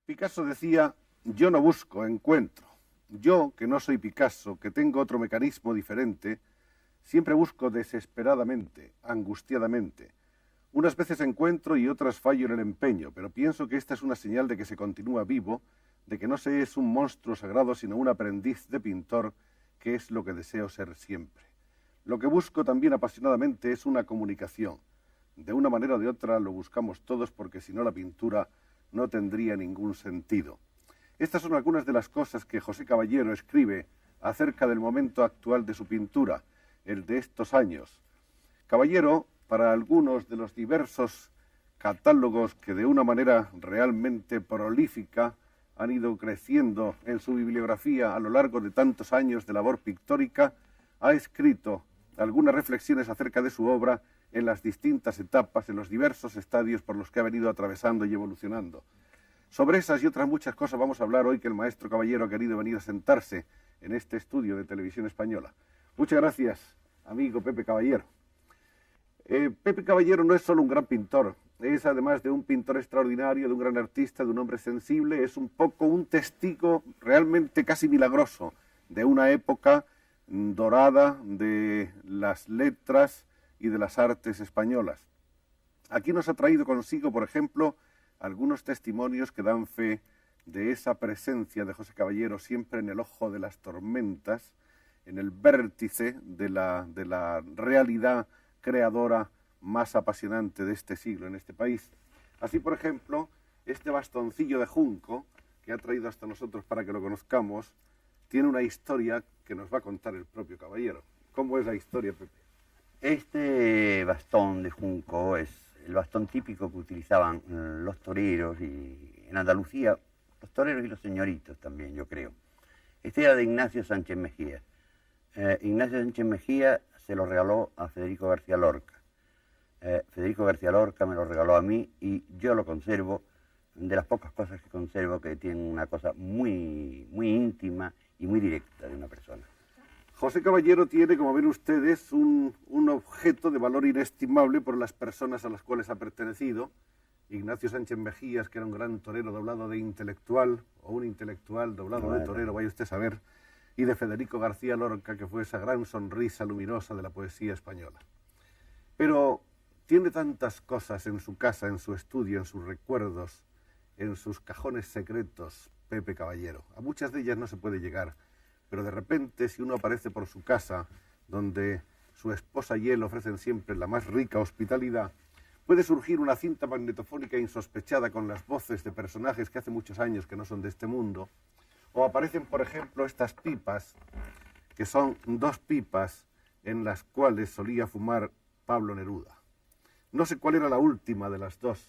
Picasso decía, yo no busco, encuentro. Yo, que no soy Picasso, que tengo otro mecanismo diferente, siempre busco desesperadamente, angustiadamente. Unas veces encuentro y otras fallo en el empeño, pero pienso que esta es una señal de que se continúa vivo, de que no se es un monstruo sagrado, sino un aprendiz de pintor, que es lo que deseo ser siempre. Lo que busco también apasionadamente es una comunicación. De una manera o de otra lo buscamos todos porque si no la pintura no tendría ningún sentido. Estas son algunas de las cosas que José Caballero escribe acerca del momento actual de su pintura, el de estos años. Caballero, para algunos de los diversos catálogos que de una manera realmente prolífica han ido creciendo en su bibliografía a lo largo de tantos años de labor pictórica, ha escrito algunas reflexiones acerca de su obra en las distintas etapas, en los diversos estadios por los que ha venido atravesando y evolucionando. Sobre esas y otras muchas cosas vamos a hablar hoy que el maestro Caballero ha querido venir a sentarse en este estudio de Televisión Española. Muchas gracias, amigo Pepe Caballero. Pepe Caballero no es solo un gran pintor, es además de un pintor extraordinario, de un gran artista, de un hombre sensible, es un poco un testigo realmente casi milagroso de una época dorada de las letras y de las artes españolas. Aquí nos ha traído consigo, por ejemplo, algunos testimonios que dan fe de esa presencia de José Caballero siempre en el ojo de las tormentas, en el vértice de la realidad creadora más apasionante de este siglo en este país. Así, por ejemplo, este bastoncillo de junco que ha traído hasta nosotros para que lo conozcamos, tiene una historia que nos va a contar el propio Caballero. ¿Cómo es la historia, Pepe? Este bastón de junco es el bastón típico que utilizaban los toreros y en Andalucía, los toreros y los señoritos también, yo creo. Este era de Ignacio Sánchez Mejía. Ignacio Sánchez Mejía se lo regaló a Federico García Lorca. Federico García Lorca me lo regaló a mí y yo lo conservo, de las pocas cosas que conservo que tienen una cosa muy, muy íntima y muy directa de una persona. José Caballero tiene, como ven ustedes, un objeto de valor inestimable por las personas a las cuales ha pertenecido. Ignacio Sánchez Mejías, que era un gran torero doblado de intelectual, o un intelectual doblado de torero, vaya usted a saber, y de Federico García Lorca, que fue esa gran sonrisa luminosa de la poesía española. Pero tiene tantas cosas en su casa, en su estudio, en sus recuerdos, en sus cajones secretos, Pepe Caballero. A muchas de ellas no se puede llegar, pero de repente, si uno aparece por su casa, donde su esposa y él ofrecen siempre la más rica hospitalidad, puede surgir una cinta magnetofónica insospechada con las voces de personajes que hace muchos años que no son de este mundo, o aparecen, por ejemplo, estas pipas, que son dos pipas en las cuales solía fumar Pablo Neruda. No sé cuál era la última de las dos.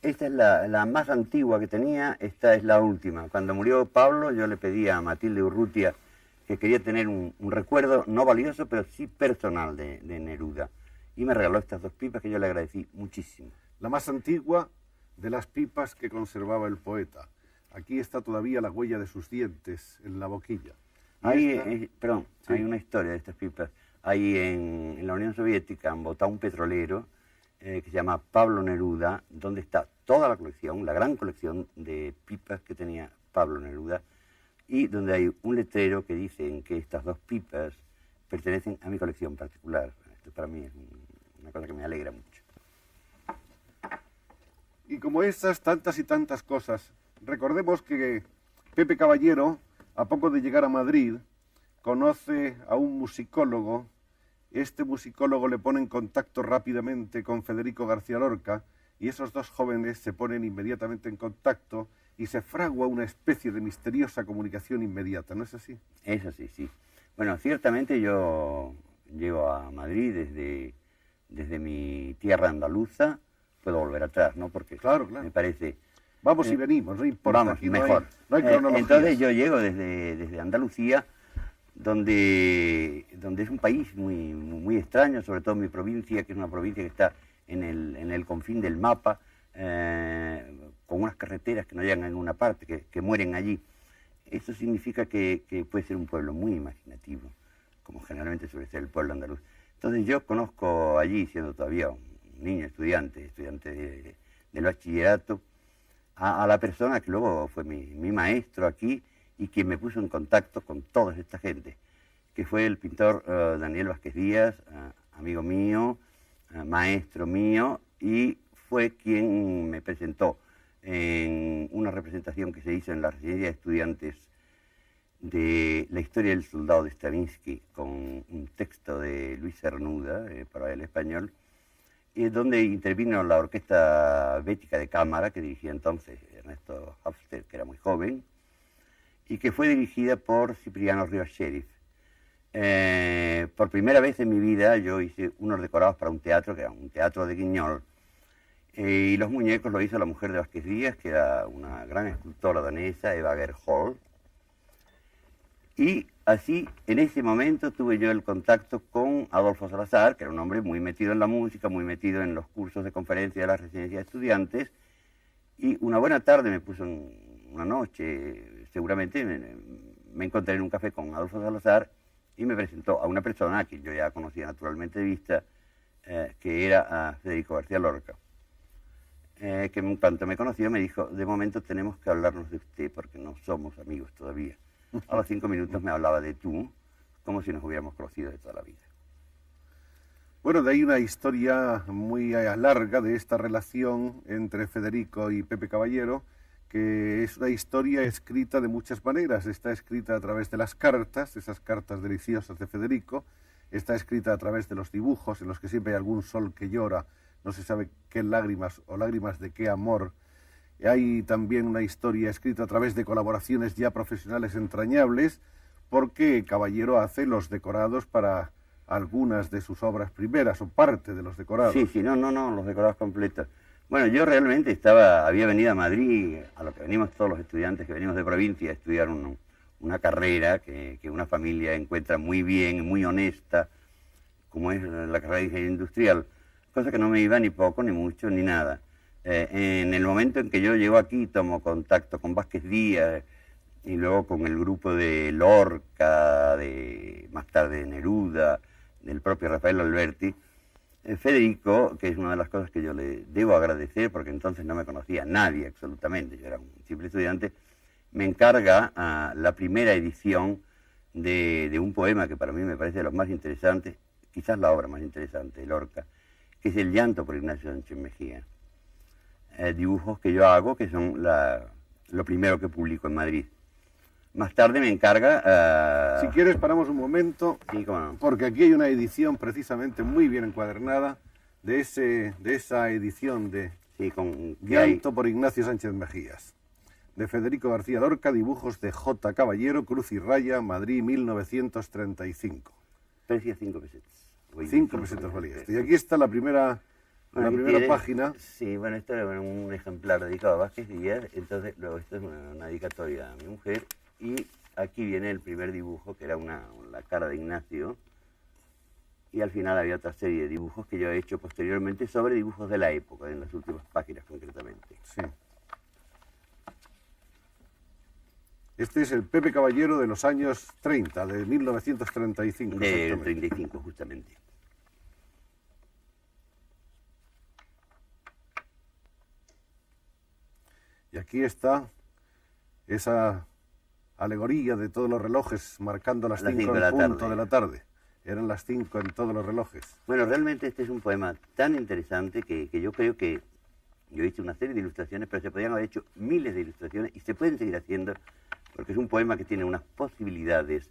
Esta es la más antigua que tenía, esta es la última. Cuando murió Pablo, yo le pedí a Matilde Urrutia que quería tener un recuerdo no valioso, pero sí personal de Neruda. Y me regaló estas dos pipas que yo le agradecí muchísimo. La más antigua de las pipas que conservaba el poeta. Aquí está todavía la huella de sus dientes en la boquilla. Hay una historia de estas pipas. Ahí en la Unión Soviética han botado un petrolero que se llama Pablo Neruda, donde está toda la colección, la gran colección de pipas que tenía Pablo Neruda, y donde hay un letrero que dice que estas dos pipas pertenecen a mi colección particular. Esto para mí es una cosa que me alegra mucho. Y como esas, tantas y tantas cosas, recordemos que Pepe Caballero, a poco de llegar a Madrid, conoce a un musicólogo. Este musicólogo le pone en contacto rápidamente con Federico García Lorca y esos dos jóvenes se ponen inmediatamente en contacto y se fragua una especie de misteriosa comunicación inmediata, ¿no es así? Es así, sí. Bueno, ciertamente yo llego a Madrid desde mi tierra andaluza, puedo volver atrás, ¿no? Porque claro. Me parece... Vamos y venimos, no importa. Vamos, aquí mejor. No hay cronología. Entonces yo llego desde Andalucía, donde es un país muy, muy extraño, sobre todo mi provincia, que es una provincia que está en el confín del mapa, con unas carreteras que no llegan a ninguna parte, que mueren allí. Eso significa que puede ser un pueblo muy imaginativo, como generalmente suele ser el pueblo andaluz. Entonces yo conozco allí, siendo todavía un niño estudiante del bachillerato, a la persona que luego fue mi maestro aquí y quien me puso en contacto con toda esta gente, que fue el pintor Daniel Vázquez Díaz, amigo mío, maestro mío, y fue quien me presentó en una representación que se hizo en la residencia de estudiantes de la historia del soldado de Stravinsky, con un texto de Luis Cernuda, para el español, y donde intervino la Orquesta Bética de Cámara, que dirigía entonces Ernesto Hofstede, que era muy joven, y que fue dirigida por Cipriano Rivas Sheriff. Por primera vez en mi vida yo hice unos decorados para un teatro, que era un teatro de Guignol, y los muñecos lo hizo la mujer de Vázquez Díaz, que era una gran escultora danesa, Eva Gerholm. Y así, en ese momento, tuve yo el contacto con Adolfo Salazar, que era un hombre muy metido en la música, muy metido en los cursos de conferencia de la residencia de estudiantes, y una buena tarde me puso una noche, seguramente me encontré en un café con Adolfo Salazar, y me presentó a una persona a quien yo ya conocía naturalmente de vista, que era a Federico García Lorca, que en cuanto me conoció me dijo: de momento tenemos que hablarnos de usted porque no somos amigos todavía. A los 5 minutos me hablaba de tú, como si nos hubiéramos conocido de toda la vida. Bueno, de ahí una historia muy larga de esta relación entre Federico y Pepe Caballero, que es una historia escrita de muchas maneras. Está escrita a través de las cartas, esas cartas deliciosas de Federico, está escrita a través de los dibujos, en los que siempre hay algún sol que llora, no se sabe qué lágrimas o lágrimas de qué amor. Hay también una historia escrita a través de colaboraciones ya profesionales entrañables, porque Caballero hace los decorados para algunas de sus obras primeras, o parte de los decorados. Sí, no, los decorados completos. Bueno, yo realmente había venido a Madrid, a lo que venimos todos los estudiantes que venimos de provincia, a estudiar una carrera que una familia encuentra muy bien, muy honesta, como es la carrera de ingeniería industrial, cosa que no me iba ni poco, ni mucho, ni nada. En el momento en que yo llego aquí, tomo contacto con Vázquez Díaz y luego con el grupo de Lorca, más tarde de Neruda, del propio Rafael Alberti, Federico, que es una de las cosas que yo le debo agradecer, porque entonces no me conocía nadie absolutamente, yo era un simple estudiante, me encarga la primera edición de un poema que para mí me parece de los más interesantes, quizás la obra más interesante de Lorca, que es El llanto por Ignacio Sánchez Mejía. Dibujos que yo hago, que son lo primero que publico en Madrid. Más tarde me encarga... Si quieres paramos un momento, sí, cómo no, porque aquí hay una edición precisamente muy bien encuadernada de esa edición de Llanto por Ignacio Sánchez Mejías, de Federico García Lorca, dibujos de J. Caballero, Cruz y Raya, Madrid, 1935. Precio 5 pesetas. 5 pesetas valía esto. Y aquí está la primera... Bueno, la primera página. Sí, bueno, esto es un ejemplar dedicado a Vázquez Díaz, entonces luego esto es una dedicatoria a mi mujer, y aquí viene el primer dibujo, que era la cara de Ignacio, y al final había otra serie de dibujos que yo he hecho posteriormente sobre dibujos de la época, en las últimas páginas concretamente. Sí. Este es el Pepe Caballero de los años 30, de 1935. Del 35, justamente. Y aquí está esa alegoría de todos los relojes marcando las 5 en punto de la tarde. Eran las 5 en todos los relojes. Bueno, realmente este es un poema tan interesante que yo creo que yo hice una serie de ilustraciones, pero se podrían haber hecho miles de ilustraciones y se pueden seguir haciendo, porque es un poema que tiene unas posibilidades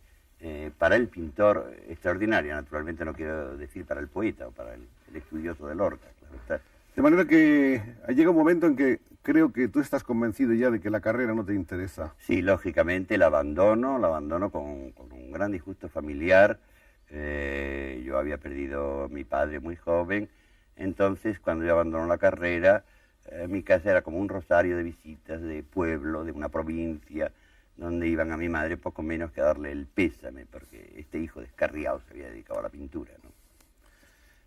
para el pintor extraordinarias. Naturalmente no quiero decir para el poeta o para el estudioso de Lorca, claro está. De manera que llega un momento en que creo que tú estás convencido ya de que la carrera no te interesa. Sí, lógicamente la abandono con un gran disgusto familiar. Yo había perdido a mi padre muy joven, entonces cuando yo abandono la carrera, mi casa era como un rosario de visitas de pueblo, de una provincia, donde iban a mi madre poco menos que a darle el pésame, porque este hijo descarriado se había dedicado a la pintura, ¿no?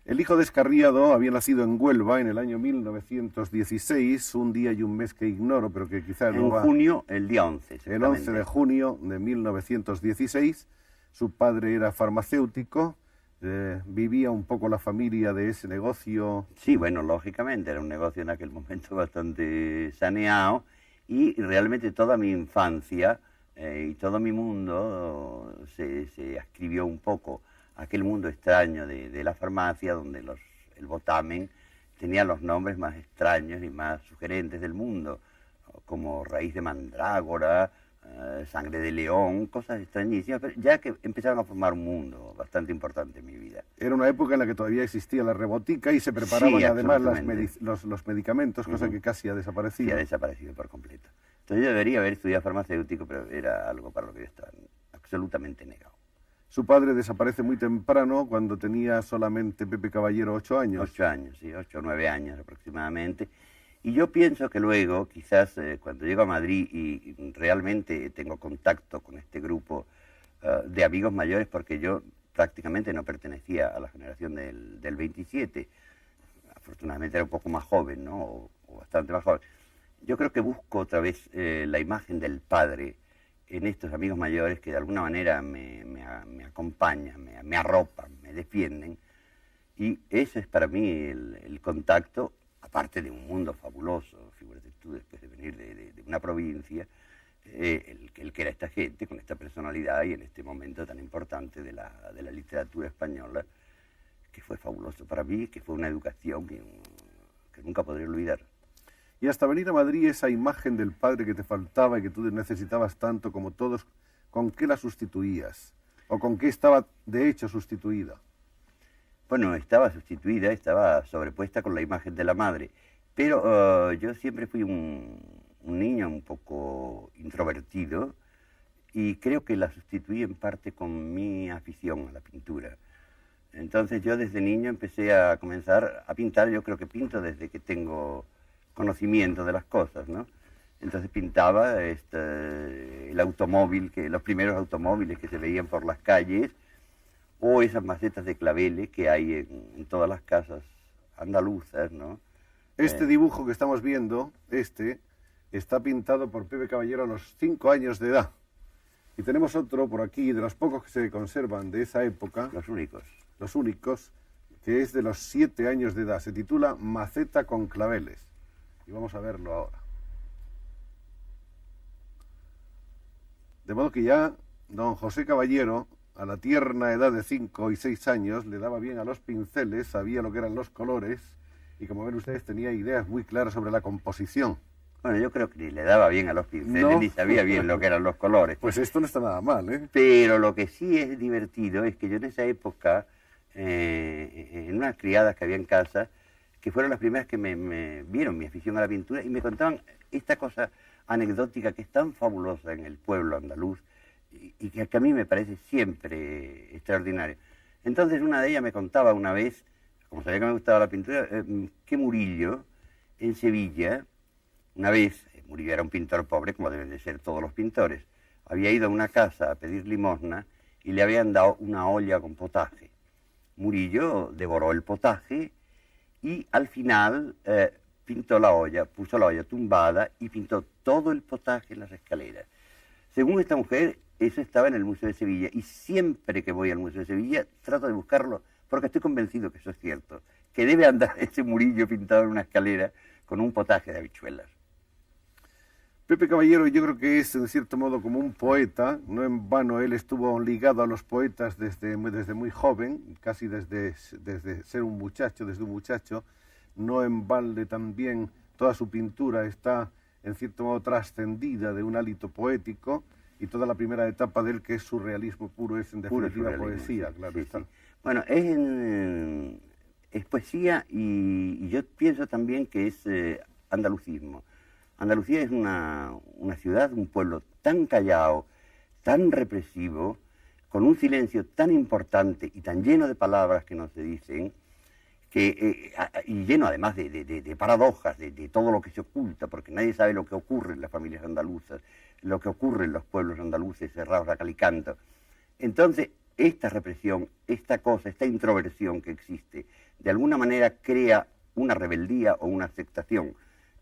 El hijo descarriado había nacido en Huelva en el año 1916, un día y un mes que ignoro, pero que quizás no va... En junio, el día 11. El 11 de junio de 1916. Su padre era farmacéutico, ¿Vivía un poco la familia de ese negocio? Sí, bueno, lógicamente, era un negocio en aquel momento bastante saneado y realmente toda mi infancia y todo mi mundo se ascribió un poco a aquel mundo extraño de la farmacia donde el Botamen tenía los nombres más extraños y más sugerentes del mundo, como raíz de mandrágora, sangre de león, cosas extrañísimas, pero ya que empezaron a formar un mundo bastante importante en mi vida. Era una época en la que todavía existía la rebotica y se preparaban Sí, además los medicamentos, cosa que casi ha Sí, desaparecido. ha desaparecido por completo. Entonces yo debería haber estudiado farmacéutico, pero era algo para lo que yo estaba absolutamente negado. Su padre desaparece muy temprano, cuando tenía solamente Pepe Caballero 8 años. 8 años, sí, 8 o 9 años aproximadamente. Y yo pienso que luego, quizás cuando llego a Madrid y realmente tengo contacto con este grupo de amigos mayores, porque yo prácticamente no pertenecía a la generación del 27, afortunadamente era un poco más joven, ¿no? O bastante más joven. Yo creo que busco otra vez la imagen del padre en estos amigos mayores que de alguna manera me acompañan, me arropan, me defienden. Y eso es para mí el contacto, aparte de un mundo fabuloso. Figúrate tú, después de venir de una provincia, el que era esta gente, con esta personalidad y en este momento tan importante de la literatura española, que fue fabuloso para mí, que fue una educación que nunca podré olvidar. Y hasta venir a Madrid, esa imagen del padre que te faltaba y que tú necesitabas tanto como todos, ¿con qué la sustituías? ¿O con qué estaba de hecho sustituida? Bueno, estaba sustituida, estaba sobrepuesta con la imagen de la madre, pero yo siempre fui un niño un poco introvertido y creo que la sustituí en parte con mi afición a la pintura. Entonces yo desde niño empecé a comenzar a pintar. Yo creo que pinto desde que tengo conocimiento de las cosas, ¿no? Entonces pintaba el automóvil, los primeros automóviles que se veían por las calles, o esas macetas de claveles que hay en todas las casas andaluzas, ¿no? Este dibujo que estamos viendo, está pintado por Pepe Caballero a los 5 años de edad. Y tenemos otro por aquí, de los pocos que se conservan de esa época. Los únicos, que es de los 7 años de edad. Se titula Maceta con claveles. Y vamos a verlo ahora. De modo que ya don José Caballero, a la tierna edad de 5 y 6 años, le daba bien a los pinceles, sabía lo que eran los colores, y como ven ustedes, tenía ideas muy claras sobre la composición. Bueno, yo creo que ni le daba bien a los pinceles, ni sabía bien lo que eran los colores. Pues esto no está nada mal, ¿eh? Pero lo que sí es divertido es que yo en esa época, en unas criadas que había en casa, que fueron las primeras que me vieron mi afición a la pintura y me contaban esta cosa anecdótica que es tan fabulosa en el pueblo andaluz y que a mí me parece siempre extraordinario. Entonces una de ellas me contaba una vez, como sabía que me gustaba la pintura, que Murillo, en Sevilla, una vez, Murillo era un pintor pobre, como deben de ser todos los pintores, había ido a una casa a pedir limosna y le habían dado una olla con potaje. Murillo devoró el potaje y al final pintó la olla, puso la olla tumbada y pintó todo el potaje en las escaleras. Según esta mujer, eso estaba en el Museo de Sevilla y siempre que voy al Museo de Sevilla trato de buscarlo porque estoy convencido que eso es cierto, que debe andar ese Murillo pintado en una escalera con un potaje de habichuelas. Pepe Caballero yo creo que es en cierto modo como un poeta, no en vano él estuvo ligado a los poetas desde muy joven, casi desde ser un muchacho, no en balde también toda su pintura está en cierto modo trascendida de un hálito poético y toda la primera etapa de él que es surrealismo puro, es en definitiva poesía, claro sí, está. Sí. Bueno, es poesía y yo pienso también que es andalucismo. Andalucía es una ciudad, un pueblo tan callado, tan represivo, con un silencio tan importante y tan lleno de palabras que no se dicen, y lleno además de paradojas, de todo lo que se oculta, porque nadie sabe lo que ocurre en las familias andaluzas, lo que ocurre en los pueblos andaluces cerrados a cal y canto. Entonces, esta represión, esta introversión que existe, de alguna manera crea una rebeldía o una aceptación.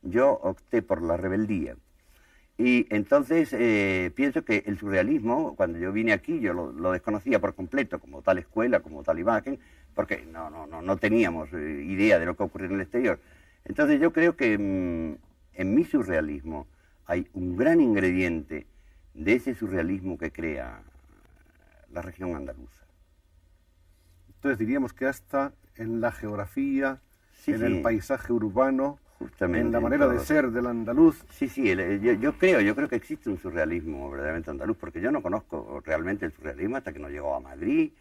Yo opté por la rebeldía Y entonces pienso que el surrealismo, cuando yo vine aquí, yo lo desconocía por completo, como tal escuela, como tal imagen, porque no teníamos idea de lo que ocurría en el exterior. Entonces yo creo que en mi surrealismo hay un gran ingrediente de ese surrealismo que crea la región andaluza. Entonces diríamos que hasta en la geografía, Sí, en sí. el paisaje urbano, Justamente en la en manera de todo. ser del andaluz. Sí, sí, yo creo que existe un surrealismo verdaderamente andaluz, porque yo no conozco realmente el surrealismo hasta que no llego a Madrid,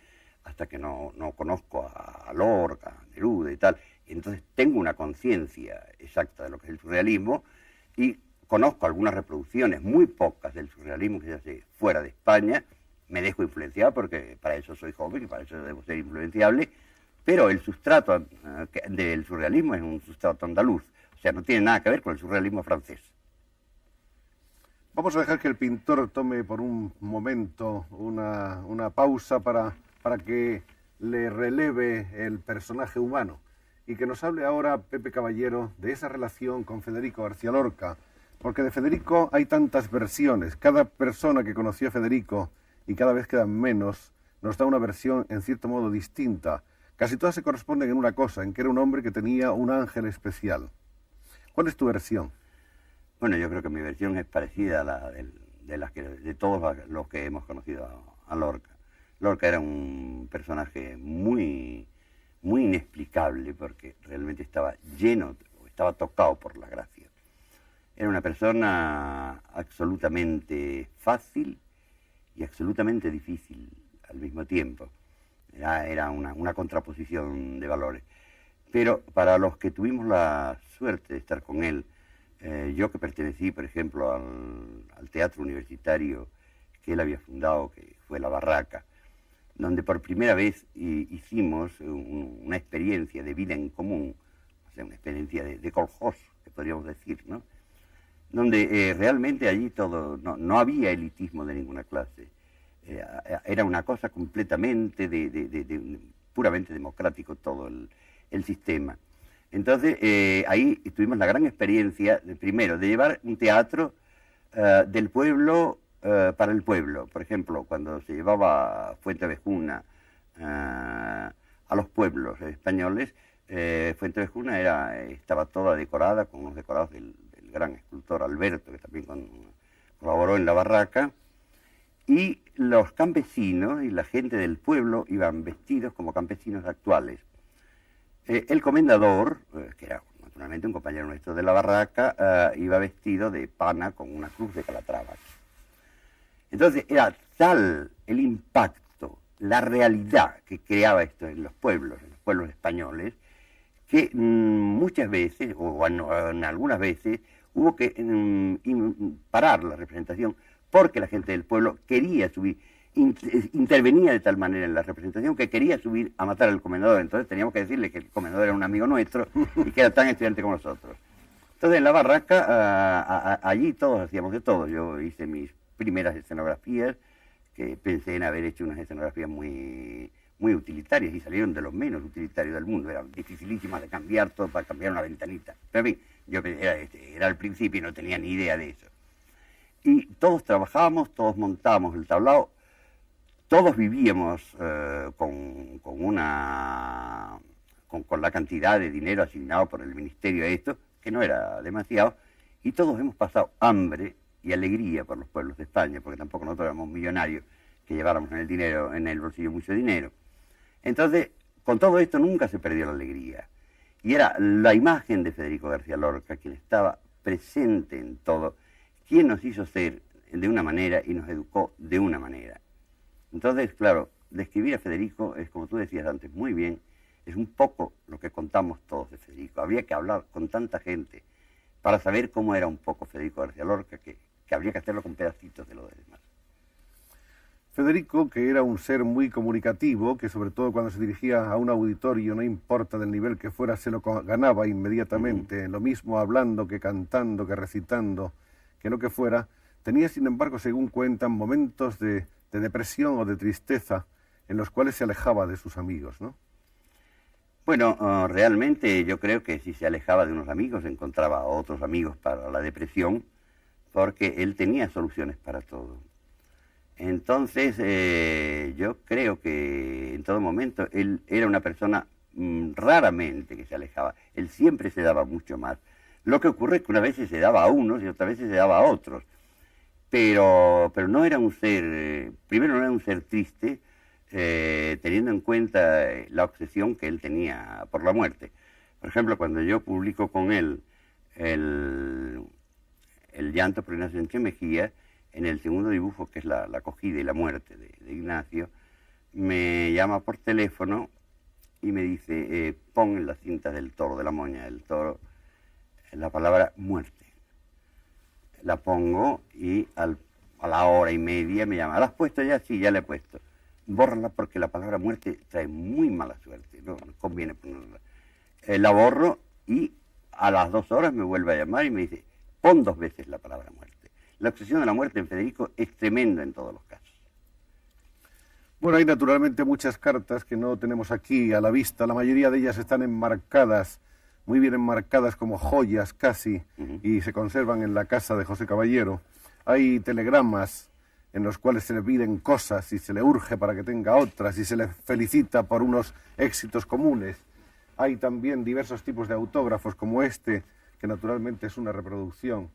hasta que no conozco a Lorca, a Neruda y tal. Y entonces tengo una conciencia exacta de lo que es el surrealismo y conozco algunas reproducciones, muy pocas, del surrealismo que se hace fuera de España. Me dejo influenciar porque para eso soy joven y para eso debo ser influenciable, pero el sustrato del surrealismo es un sustrato andaluz. O sea, no tiene nada que ver con el surrealismo francés. Vamos a dejar que el pintor tome por un momento una pausa para que le releve el personaje humano y que nos hable ahora Pepe Caballero de esa relación con Federico García Lorca, porque de Federico hay tantas versiones. Cada persona que conoció a Federico, y cada vez quedan menos, nos da una versión en cierto modo distinta. Casi todas se corresponden en una cosa, en que era un hombre que tenía un ángel especial. ¿Cuál es tu versión? Bueno, yo creo que mi versión es parecida a la de todos los que hemos conocido a Lorca. Lorca era un personaje muy inexplicable porque realmente estaba lleno, estaba tocado por la gracia. Era una persona absolutamente fácil y absolutamente difícil al mismo tiempo. Era una contraposición de valores. Pero para los que tuvimos la suerte de estar con él, yo que pertenecí, por ejemplo, al teatro universitario que él había fundado, que fue La Barraca, donde por primera vez hicimos una experiencia de vida en común, o sea, una experiencia de coljós, que podríamos decir, ¿no? Donde realmente allí todo, no había elitismo de ninguna clase. Era una cosa completamente puramente democrático todo el sistema. Entonces ahí tuvimos la gran experiencia, primero, de llevar un teatro del pueblo para el pueblo. Por ejemplo, cuando se llevaba Fuentevejuna a los pueblos españoles, Fuentevejuna estaba toda decorada con unos decorados del gran escultor Alberto, que también colaboró en La Barraca, y los campesinos y la gente del pueblo iban vestidos como campesinos actuales. El comendador, que era naturalmente un compañero nuestro de La Barraca, iba vestido de pana con una cruz de Calatrava. Entonces era tal el impacto, la realidad que creaba esto en los pueblos españoles, que muchas veces, o en algunas veces, hubo que parar la representación porque la gente del pueblo quería subir, intervenía de tal manera en la representación que quería subir a matar al comendador. Entonces teníamos que decirle que el comendador era un amigo nuestro y que era tan estudiante como nosotros. Entonces en La Barraca, allí todos hacíamos de todo. Yo hice mis primeras escenografías, que pensé en haber hecho unas escenografías muy utilitarias y salieron de los menos utilitarios del mundo. Eran dificilísimas de cambiar todo para cambiar una ventanita. Pero en fin, yo era al principio y no tenía ni idea de eso. Y todos trabajábamos, todos montábamos el tablao, todos vivíamos con la cantidad de dinero asignado por el ministerio a esto, que no era demasiado, y todos hemos pasado hambre y alegría por los pueblos de España, porque tampoco nosotros éramos millonarios que lleváramos en el bolsillo mucho dinero. Entonces, con todo esto nunca se perdió la alegría. Y era la imagen de Federico García Lorca quien estaba presente en todo, quien nos hizo ser de una manera y nos educó de una manera. Entonces, claro, describir a Federico es, como tú decías antes, muy bien, es un poco lo que contamos todos de Federico. Habría que hablar con tanta gente para saber cómo era un poco Federico García Lorca, que habría que hacerlo con pedacitos de lo demás. Federico, que era un ser muy comunicativo, que sobre todo cuando se dirigía a un auditorio, no importa del nivel que fuera, se lo ganaba inmediatamente, lo mismo hablando que cantando, que recitando, que lo que fuera, tenía sin embargo, según cuentan, momentos de depresión o de tristeza en los cuales se alejaba de sus amigos, ¿no? Bueno, realmente yo creo que si se alejaba de unos amigos encontraba a otros amigos para la depresión, porque él tenía soluciones para todo. Entonces, yo creo que en todo momento él era una persona raramente que se alejaba. Él siempre se daba mucho más. Lo que ocurre es que unas veces se daba a unos y otras veces se daba a otros. Pero no era un ser, primero no era un ser triste, teniendo en cuenta la obsesión que él tenía por la muerte. Por ejemplo, cuando yo publico con él el llanto por Ignacio Sánchez Mejía, en el segundo dibujo, que es la acogida y la muerte de Ignacio, me llama por teléfono y me dice, pon en las cintas del toro, de la moña del toro, la palabra muerte. La pongo y a la hora y media me llama, ¿la has puesto ya? Sí, ya la he puesto. Bórrala porque la palabra muerte trae muy mala suerte, no conviene ponerla. La borro y a las 2 horas me vuelve a llamar y me dice, pon 2 veces la palabra muerte. La obsesión de la muerte en Federico es tremenda en todos los casos. Bueno, hay naturalmente muchas cartas que no tenemos aquí a la vista. La mayoría de ellas están enmarcadas, muy bien enmarcadas como joyas casi, y se conservan en la casa de José Caballero. Hay telegramas en los cuales se le piden cosas y se le urge para que tenga otras y se le felicita por unos éxitos comunes. Hay también diversos tipos de autógrafos como este, que naturalmente es una reproducción,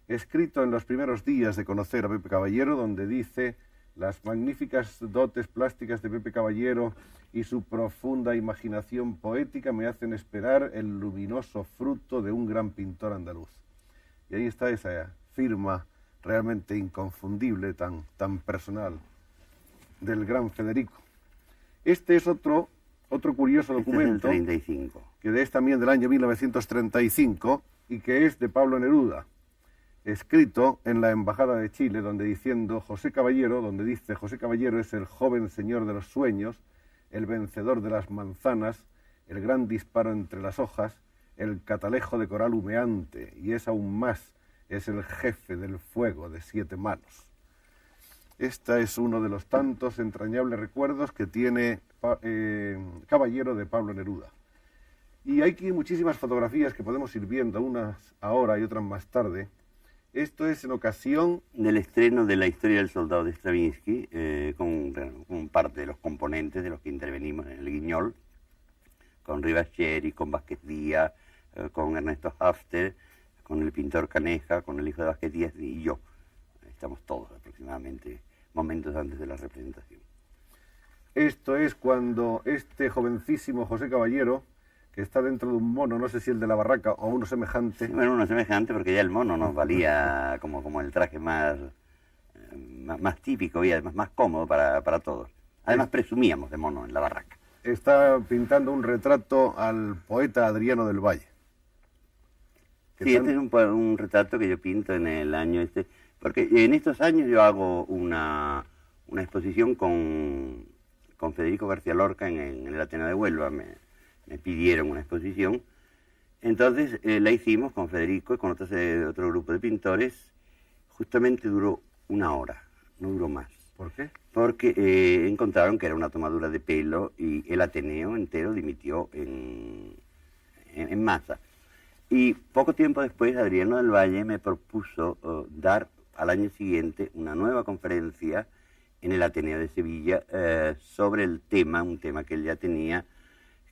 escrito en los primeros días de conocer a Pepe Caballero, donde dice: las magníficas dotes plásticas de Pepe Caballero y su profunda imaginación poética me hacen esperar el luminoso fruto de un gran pintor andaluz. Y ahí está esa firma realmente inconfundible, tan personal, del gran Federico. Este es otro curioso documento, es el 35. Que es también del año 1935 y que es de Pablo Neruda, escrito en la Embajada de Chile, donde dice José Caballero es el joven señor de los sueños, el vencedor de las manzanas, el gran disparo entre las hojas, el catalejo de coral humeante, y es aún más, es el jefe del fuego de 7 manos. Este es uno de los tantos entrañables recuerdos que tiene Caballero de Pablo Neruda. Y hay aquí muchísimas fotografías que podemos ir viendo, unas ahora y otras más tarde. Esto es en ocasión del estreno de La historia del soldado de Stravinsky, con parte de los componentes de los que intervenimos en el Guiñol, con Rivacheri, con Vázquez Díaz, con Ernesto Hafter, con el pintor Caneja, con el hijo de Vázquez Díaz y yo. Estamos todos aproximadamente momentos antes de la representación. Esto es cuando este jovencísimo José Caballero, que está dentro de un mono, no sé si el de la barraca o uno semejante. Bueno, uno semejante porque ya el mono nos valía como el traje más típico y además más cómodo para todos. Además presumíamos de mono en la barraca. Está pintando un retrato al poeta Adriano del Valle. Sí, este es un retrato que yo pinto en el año porque en estos años yo hago una exposición con Federico García Lorca en el Ateneo de Huelva. Me pidieron una exposición, entonces la hicimos con Federico y con otro grupo de pintores. Justamente duró 1 hora, no duró más. ¿Por qué? Porque encontraron que era una tomadura de pelo y el Ateneo entero dimitió en masa. Y poco tiempo después Adriano del Valle me propuso dar al año siguiente una nueva conferencia en el Ateneo de Sevilla sobre un tema que él ya tenía,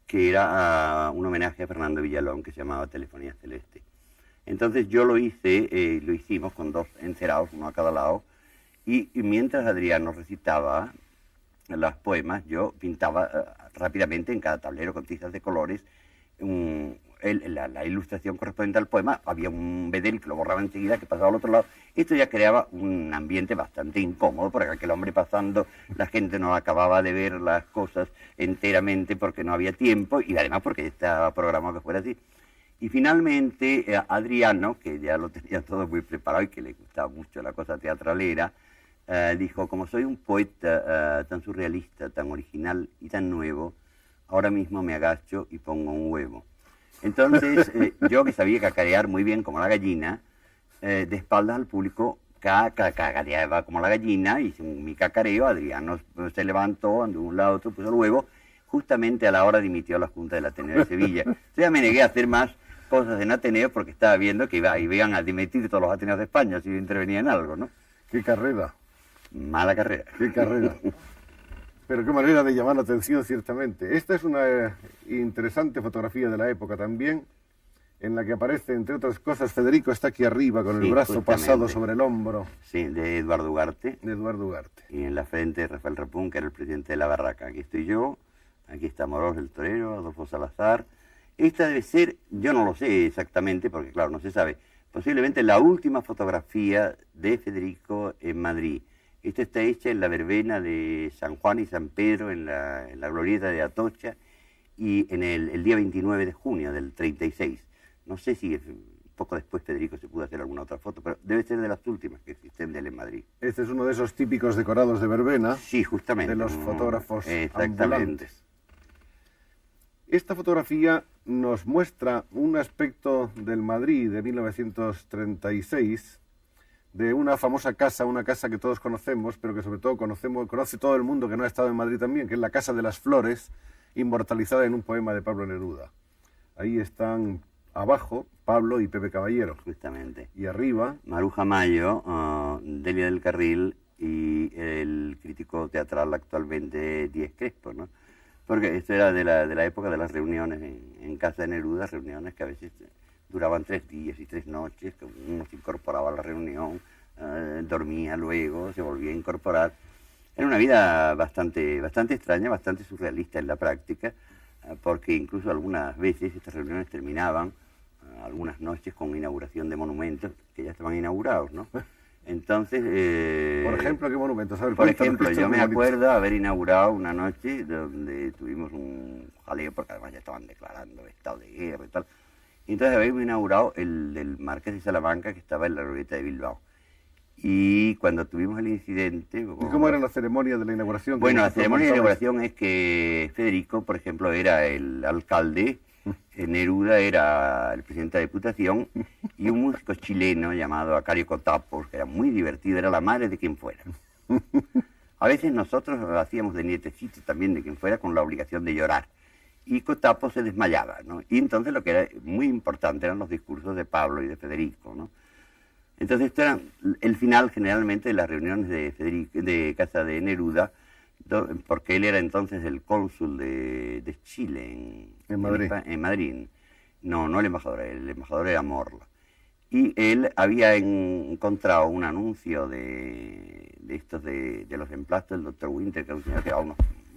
que era un homenaje a Fernando Villalón, que se llamaba Telefonía Celeste. Entonces yo lo hicimos con 2 encerados, uno a cada lado, y mientras Adriano recitaba los poemas, yo pintaba rápidamente en cada tablero con tizas de colores la ilustración correspondiente al poema. Había un bedel que lo borraba enseguida, que pasaba al otro lado. Esto ya creaba un ambiente bastante incómodo, porque aquel hombre pasando, la gente no acababa de ver las cosas enteramente porque no había tiempo, y además porque estaba programado que fuera así. Y finalmente Adriano, que ya lo tenía todo muy preparado y que le gustaba mucho la cosa teatralera, dijo: como soy un poeta tan surrealista, tan original y tan nuevo, ahora mismo me agacho y pongo un huevo. Entonces, yo, que sabía cacarear muy bien como la gallina, de espaldas al público cacareaba como la gallina, y sin mi cacareo Adriano se levantó, andó de un lado a otro, puso el huevo. Justamente a la hora dimitió la Junta del Ateneo de Sevilla. Yo ya me negué a hacer más cosas en Ateneo porque estaba viendo que iban a dimitir todos los Ateneos de España si intervenía en algo, ¿no? ¡Qué carrera! Mala carrera. ¡Qué carrera! Pero qué manera de llamar la atención, ciertamente. Esta es una interesante fotografía de la época también, en la que aparece, entre otras cosas, Federico está aquí arriba, con el brazo pasado sobre el hombro. Sí, de Eduardo Ugarte. De Eduardo Ugarte. Y en la frente Rafael Rapún, que era el presidente de la barraca. Aquí estoy yo, aquí está Morós el torero, Adolfo Salazar. Esta debe ser, yo no lo sé exactamente, porque claro, no se sabe, posiblemente la última fotografía de Federico en Madrid. Esta está hecha en la verbena de San Juan y San Pedro, en la glorieta de Atocha, y en el día 29 de junio del 36. No sé si poco después Federico se pudo hacer alguna otra foto, pero debe ser de las últimas que existen de él en Madrid. Este es uno de esos típicos decorados de verbena. Sí, justamente. De los fotógrafos exactamente. ambulantes. Esta fotografía nos muestra un aspecto del Madrid de 1936, de una famosa casa, una casa que todos conocemos, pero que sobre todo conoce todo el mundo que no ha estado en Madrid también, que es la Casa de las Flores, inmortalizada en un poema de Pablo Neruda. Ahí están abajo Pablo y Pepe Caballero. Justamente. Y arriba Maruja Mayo, Delia del Carril y el crítico teatral actualmente Díez Crespo, ¿no? Porque esto era de la época de las reuniones en casa de Neruda, reuniones que a veces duraban 3 días y 3 noches, que uno se incorporaba a la reunión, dormía luego, se volvía a incorporar. Era una vida bastante extraña, bastante surrealista en la práctica, porque incluso algunas veces estas reuniones terminaban, algunas noches, con inauguración de monumentos que ya estaban inaugurados, ¿no? Entonces... por ejemplo, ¿qué monumentos? A ver, por ejemplo, yo me acuerdo haber inaugurado una noche donde tuvimos un jaleo, porque además ya estaban declarando estado de guerra y tal. Y entonces habíamos inaugurado el del Marqués de Salamanca, que estaba en la glorieta de Bilbao. Y cuando tuvimos el incidente... ¿Y cómo era la ceremonia de la inauguración? Bueno, la ceremonia de inauguración es que Federico, por ejemplo, era el alcalde, Neruda era el presidente de la Diputación, y un músico chileno llamado Acario Cotapos, que era muy divertido, era la madre de quien fuera. A veces nosotros hacíamos de nietecito también de quien fuera, con la obligación de llorar. Y Cotapo se desmayaba, ¿no? Y entonces lo que era muy importante eran los discursos de Pablo y de Federico, ¿no? Entonces esto era el final generalmente de las reuniones de casa de Neruda, porque él era entonces el cónsul de Chile en Madrid. En Madrid. No el embajador era Morla. Y él había encontrado un anuncio de los emplastos del Dr. Winter, que era un señor que daba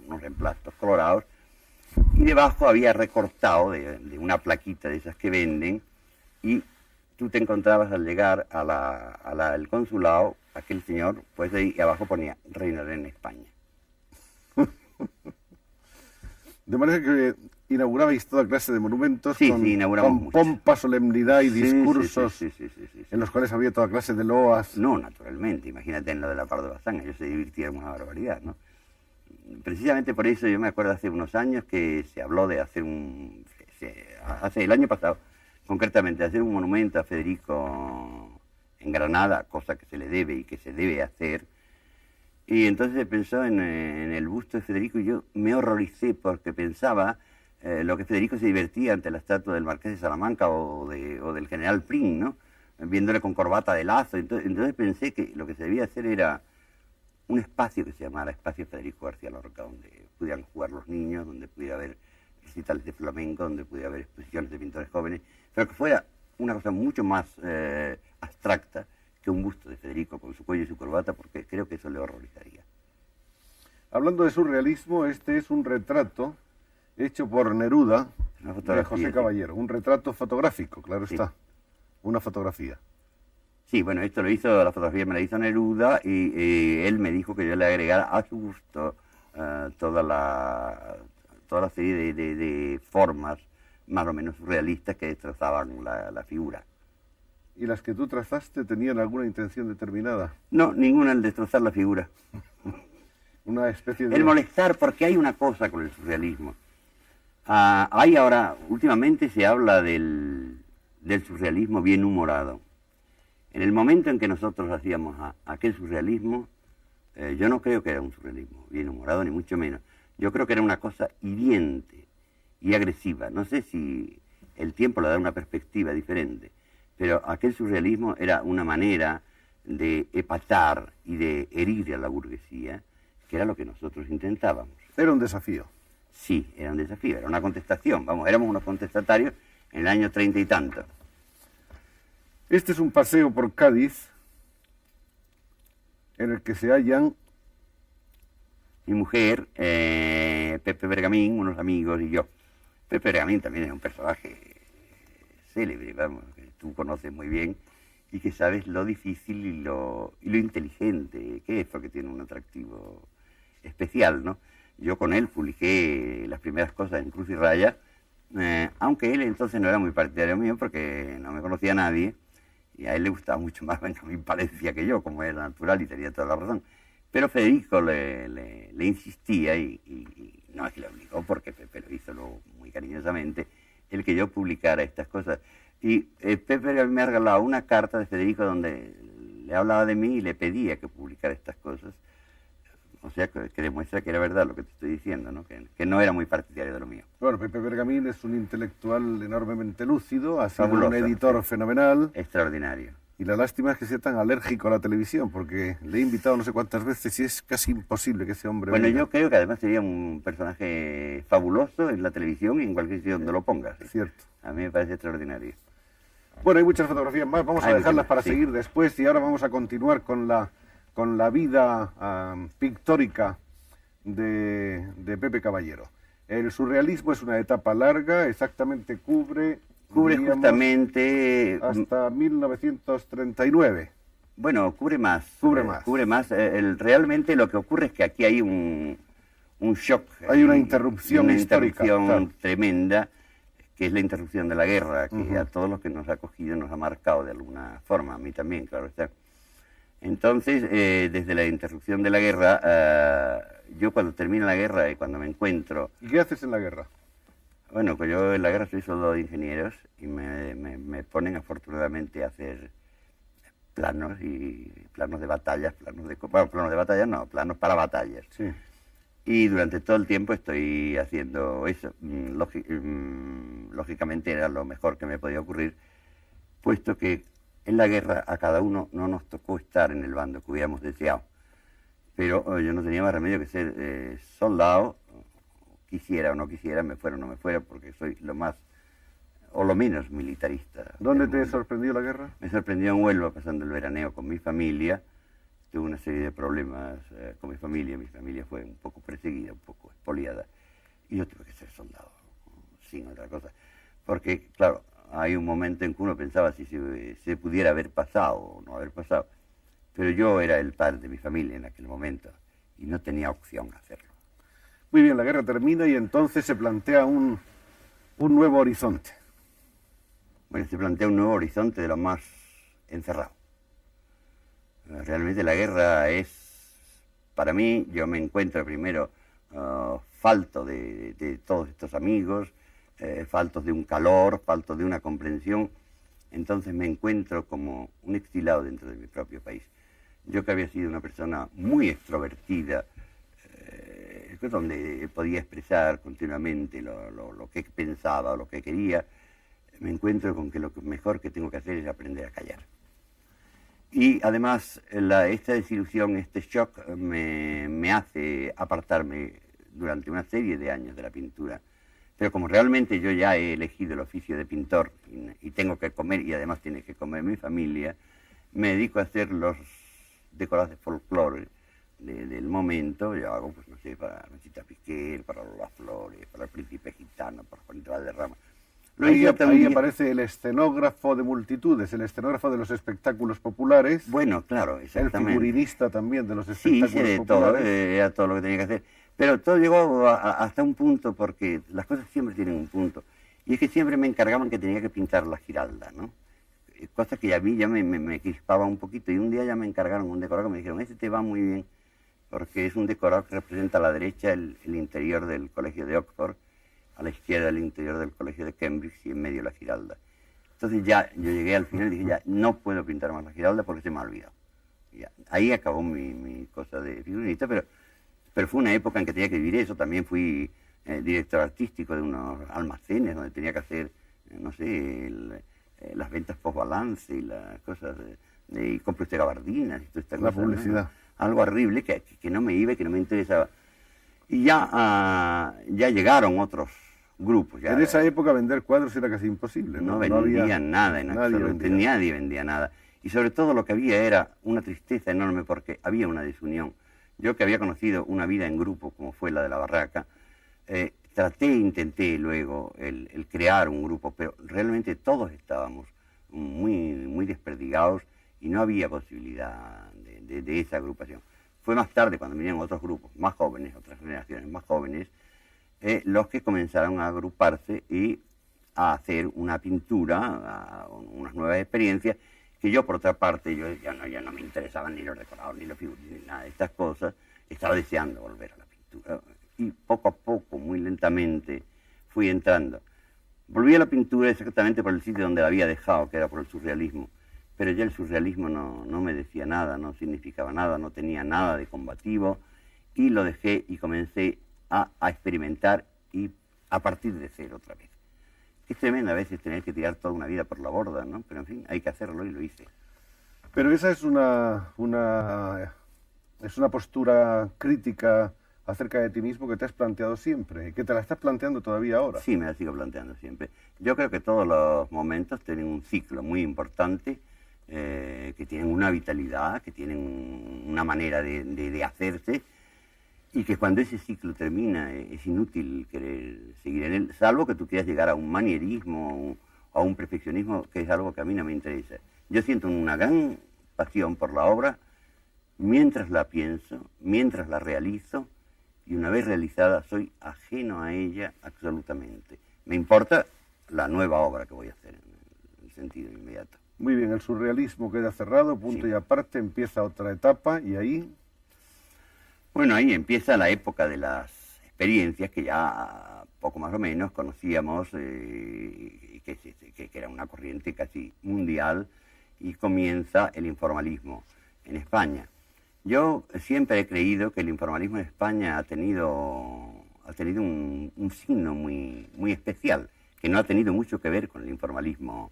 unos emplastos colorados, y debajo había recortado de una plaquita de esas que venden, y tú te encontrabas al llegar al consulado, aquel señor, pues ahí abajo ponía "Reinaré en España". De manera que inaugurabais toda clase de monumentos con pompa, solemnidad y discursos sí, en los cuales había toda clase de loas. No, naturalmente, imagínate en lo de la Pardo Bazán, ellos se divirtieron una barbaridad, ¿no? Precisamente por eso yo me acuerdo hace unos años que se habló de hacer hace el año pasado, concretamente, hacer un monumento a Federico en Granada, cosa que se le debe y que se debe hacer. Y entonces se pensó en el busto de Federico y yo me horroricé porque pensaba lo que Federico se divertía ante la estatua del Marqués de Salamanca o del general Prim, ¿no? Viéndole con corbata de lazo. Entonces pensé que lo que se debía hacer era un espacio que se llamara Espacio Federico García Lorca, donde pudieran jugar los niños, donde pudiera haber recitales de flamenco, donde pudiera haber exposiciones de pintores jóvenes, pero que fuera una cosa mucho más abstracta que un busto de Federico con su cuello y su corbata, porque creo que eso le horrorizaría. Hablando de surrealismo, este es un retrato hecho por Neruda de José Caballero, un retrato fotográfico, claro está, una fotografía. Sí, bueno, esto lo hizo, la fotografía me la hizo Neruda y él me dijo que yo le agregara a su gusto toda la serie de formas más o menos surrealistas que destrozaban la figura. ¿Y las que tú trazaste tenían alguna intención determinada? No, ninguna, el destrozar la figura. Una especie de... El molestar, porque hay una cosa con el surrealismo. Hay ahora, últimamente se habla del surrealismo bien humorado. En el momento en que nosotros hacíamos aquel surrealismo, yo no creo que era un surrealismo bien humorado, ni mucho menos. Yo creo que era una cosa hiriente y agresiva. No sé si el tiempo le da una perspectiva diferente. Pero aquel surrealismo era una manera de epatar y de herir a la burguesía, que era lo que nosotros intentábamos. Era un desafío. Sí, era un desafío, era una contestación. Vamos, éramos unos contestatarios en el año 30 y tanto. Este es un paseo por Cádiz en el que se hallan Mi mujer, Pepe Bergamín, unos amigos y yo. Pepe Bergamín también es un personaje célebre, vamos, que tú conoces muy bien y que sabes lo difícil y lo inteligente que es, porque tiene un atractivo especial, ¿no? Yo con él publiqué las primeras cosas en Cruz y Raya, aunque él entonces no era muy partidario mío porque no me conocía a nadie y a él le gustaba mucho más Benjamín Palencia que yo, como era natural y tenía toda la razón. Pero Federico le insistía y no es que le obligó, porque Pepe lo hizo muy cariñosamente, el que yo publicara estas cosas. Y Pepe me ha regalado una carta de Federico donde le hablaba de mí y le pedía que publicara estas cosas. O sea, que demuestra que era verdad lo que te estoy diciendo, ¿no? Que no era muy partidario de lo mío. Bueno, Pepe Bergamín es un intelectual enormemente lúcido, ha sido Fabuloso, un editor fenomenal. Extraordinario. Y la lástima es que sea tan alérgico a la televisión, porque le he invitado no sé cuántas veces y es casi imposible que ese hombre Bueno, venga. yo creo que además sería un personaje fabuloso en la televisión y en cualquier sitio donde lo pongas. ¿Sí? Cierto. A mí me parece extraordinario. Bueno, hay muchas fotografías más, vamos a Hay dejarlas muchas, para sí. seguir después y ahora vamos a continuar con la vida pictórica de Pepe Caballero. El surrealismo es una etapa larga, exactamente cubre diríamos, justamente... hasta 1939. Bueno, cubre más. Cubre más. Cubre más. Realmente lo que ocurre es que aquí hay un shock. Hay una interrupción histórica, interrupción claro. tremenda, que es la interrupción de la guerra, que Ujú. a todos los que nos ha cogido nos ha marcado de alguna forma, a mí también, claro está. Entonces, desde la interrupción de la guerra, yo cuando termina la guerra y cuando me encuentro... ¿Y qué haces en la guerra? Bueno, pues yo en la guerra soy soldado de ingenieros y me ponen afortunadamente a hacer planos de batallas, planos de batallas no, planos para batallas. Sí. Y durante todo el tiempo estoy haciendo eso. Lógicamente era lo mejor que me podía ocurrir, puesto que en la guerra a cada uno no nos tocó estar en el bando que hubiéramos deseado. Pero yo no tenía más remedio que ser soldado, quisiera o no quisiera, me fuera o no me fuera, porque soy lo más o lo menos militarista. ¿Dónde del te mundo. sorprendió la guerra? Me sorprendió en Huelva pasando el veraneo con mi familia. Tuve una serie de problemas con mi familia fue un poco perseguida, un poco expoliada, y yo tuve que ser soldado, sin otra cosa. Porque, claro, hay un momento en que uno pensaba si se pudiera haber pasado o no haber pasado, pero yo era el padre de mi familia en aquel momento y no tenía opción a hacerlo. Muy bien, la guerra termina y entonces se plantea un nuevo horizonte. Bueno, se plantea un nuevo horizonte de lo más encerrado. Realmente la guerra es, para mí, yo me encuentro primero falto de todos estos amigos, faltos de un calor, falto de una comprensión, entonces me encuentro como un exilado dentro de mi propio país. Yo que había sido una persona muy extrovertida, donde podía expresar continuamente lo que pensaba, lo que quería, me encuentro con que lo mejor que tengo que hacer es aprender a callar. Y además esta desilusión, este shock me hace apartarme durante una serie de años de la pintura. Pero como realmente yo ya he elegido el oficio de pintor y tengo que comer, y además tiene que comer mi familia, me dedico a hacer los decorados de folclore del momento. Yo hago, pues no sé, para Rosita Piquer, para Lola Flores, para el Príncipe Gitano, para Juanito Valderrama. Ahí aparece el escenógrafo de multitudes, el escenógrafo de los espectáculos populares. Bueno, claro, exactamente. El figurinista también de los Sí, espectáculos hice de populares. todo, era todo lo que tenía que hacer. Pero todo llegó hasta un punto, porque las cosas siempre tienen un punto. Y es que siempre me encargaban que tenía que pintar la Giralda, ¿no? Cosa que a mí ya me crispaba un poquito. Y un día ya me encargaron un decorado que me dijeron, este te va muy bien, porque es un decorado que representa a la derecha el interior del colegio de Oxford, a la izquierda el interior del colegio de Cambridge y en medio la Giralda. Entonces ya yo llegué al final y dije, ya no puedo pintar más la Giralda porque se me ha olvidado. Ya, ahí acabó mi cosa de figurinista, pero fue una época en que tenía que vivir eso. También fui director artístico de unos almacenes donde tenía que hacer no sé, las ventas post-balance y las cosas y compre usted gabardinas y toda esta La cosa, publicidad. ¿no? Algo horrible que no me iba y que no me interesaba. Y ya llegaron otros grupos. Ya, En esa época vender cuadros era casi imposible, ¿no? no vendían nada en nadie absoluto, vendía. nadie vendía nada. Y sobre todo lo que había era una tristeza enorme porque había una desunión. Yo que había conocido una vida en grupo, como fue la de la Barraca, intenté luego el crear un grupo, pero realmente todos estábamos muy desperdigados y no había posibilidad de esa agrupación. Fue más tarde, cuando vinieron otros grupos más jóvenes, otras generaciones más jóvenes, los que comenzaron a agruparse y a hacer una pintura, unas nuevas experiencias, que yo por otra parte, ya no me interesaban ni los decorados, ni los figurines, ni nada de estas cosas, estaba deseando volver a la pintura. Y poco a poco, muy lentamente, fui entrando. Volví a la pintura exactamente por el sitio donde la había dejado, que era por el surrealismo, pero ya el surrealismo no me decía nada, no significaba nada, no tenía nada de combativo, y lo dejé y comencé a experimentar y a partir de cero otra vez. Es tremendo a veces tener que tirar toda una vida por la borda, ¿no? Pero en fin, hay que hacerlo y lo hice. Pero esa es una postura crítica acerca de ti mismo que te has planteado siempre, que te la estás planteando todavía ahora. Sí, me la sigo planteando siempre. Yo creo que todos los momentos tienen un ciclo muy importante, que tienen una vitalidad, que tienen una manera de hacerse, y que cuando ese ciclo termina es inútil querer seguir en él, salvo que tú quieras llegar a un manierismo o a un perfeccionismo, que es algo que a mí no me interesa. Yo siento una gran pasión por la obra mientras la pienso, mientras la realizo, y una vez realizada soy ajeno a ella absolutamente. Me importa la nueva obra que voy a hacer en el sentido inmediato. Muy bien, el surrealismo queda cerrado, punto Sí. y aparte, empieza otra etapa y ahí... Bueno, ahí empieza la época de las experiencias que ya poco más o menos conocíamos, que era una corriente casi mundial, y comienza el informalismo en España. Yo siempre he creído que el informalismo en España ha tenido un signo muy especial, que no ha tenido mucho que ver con el informalismo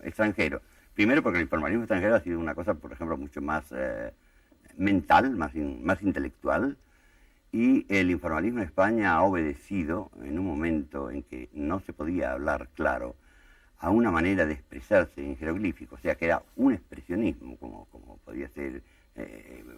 extranjero. Primero porque el informalismo extranjero ha sido una cosa, por ejemplo, mucho más mental, más intelectual, y el informalismo en España ha obedecido, en un momento en que no se podía hablar claro, a una manera de expresarse en jeroglífico, o sea, que era un expresionismo, como podía ser,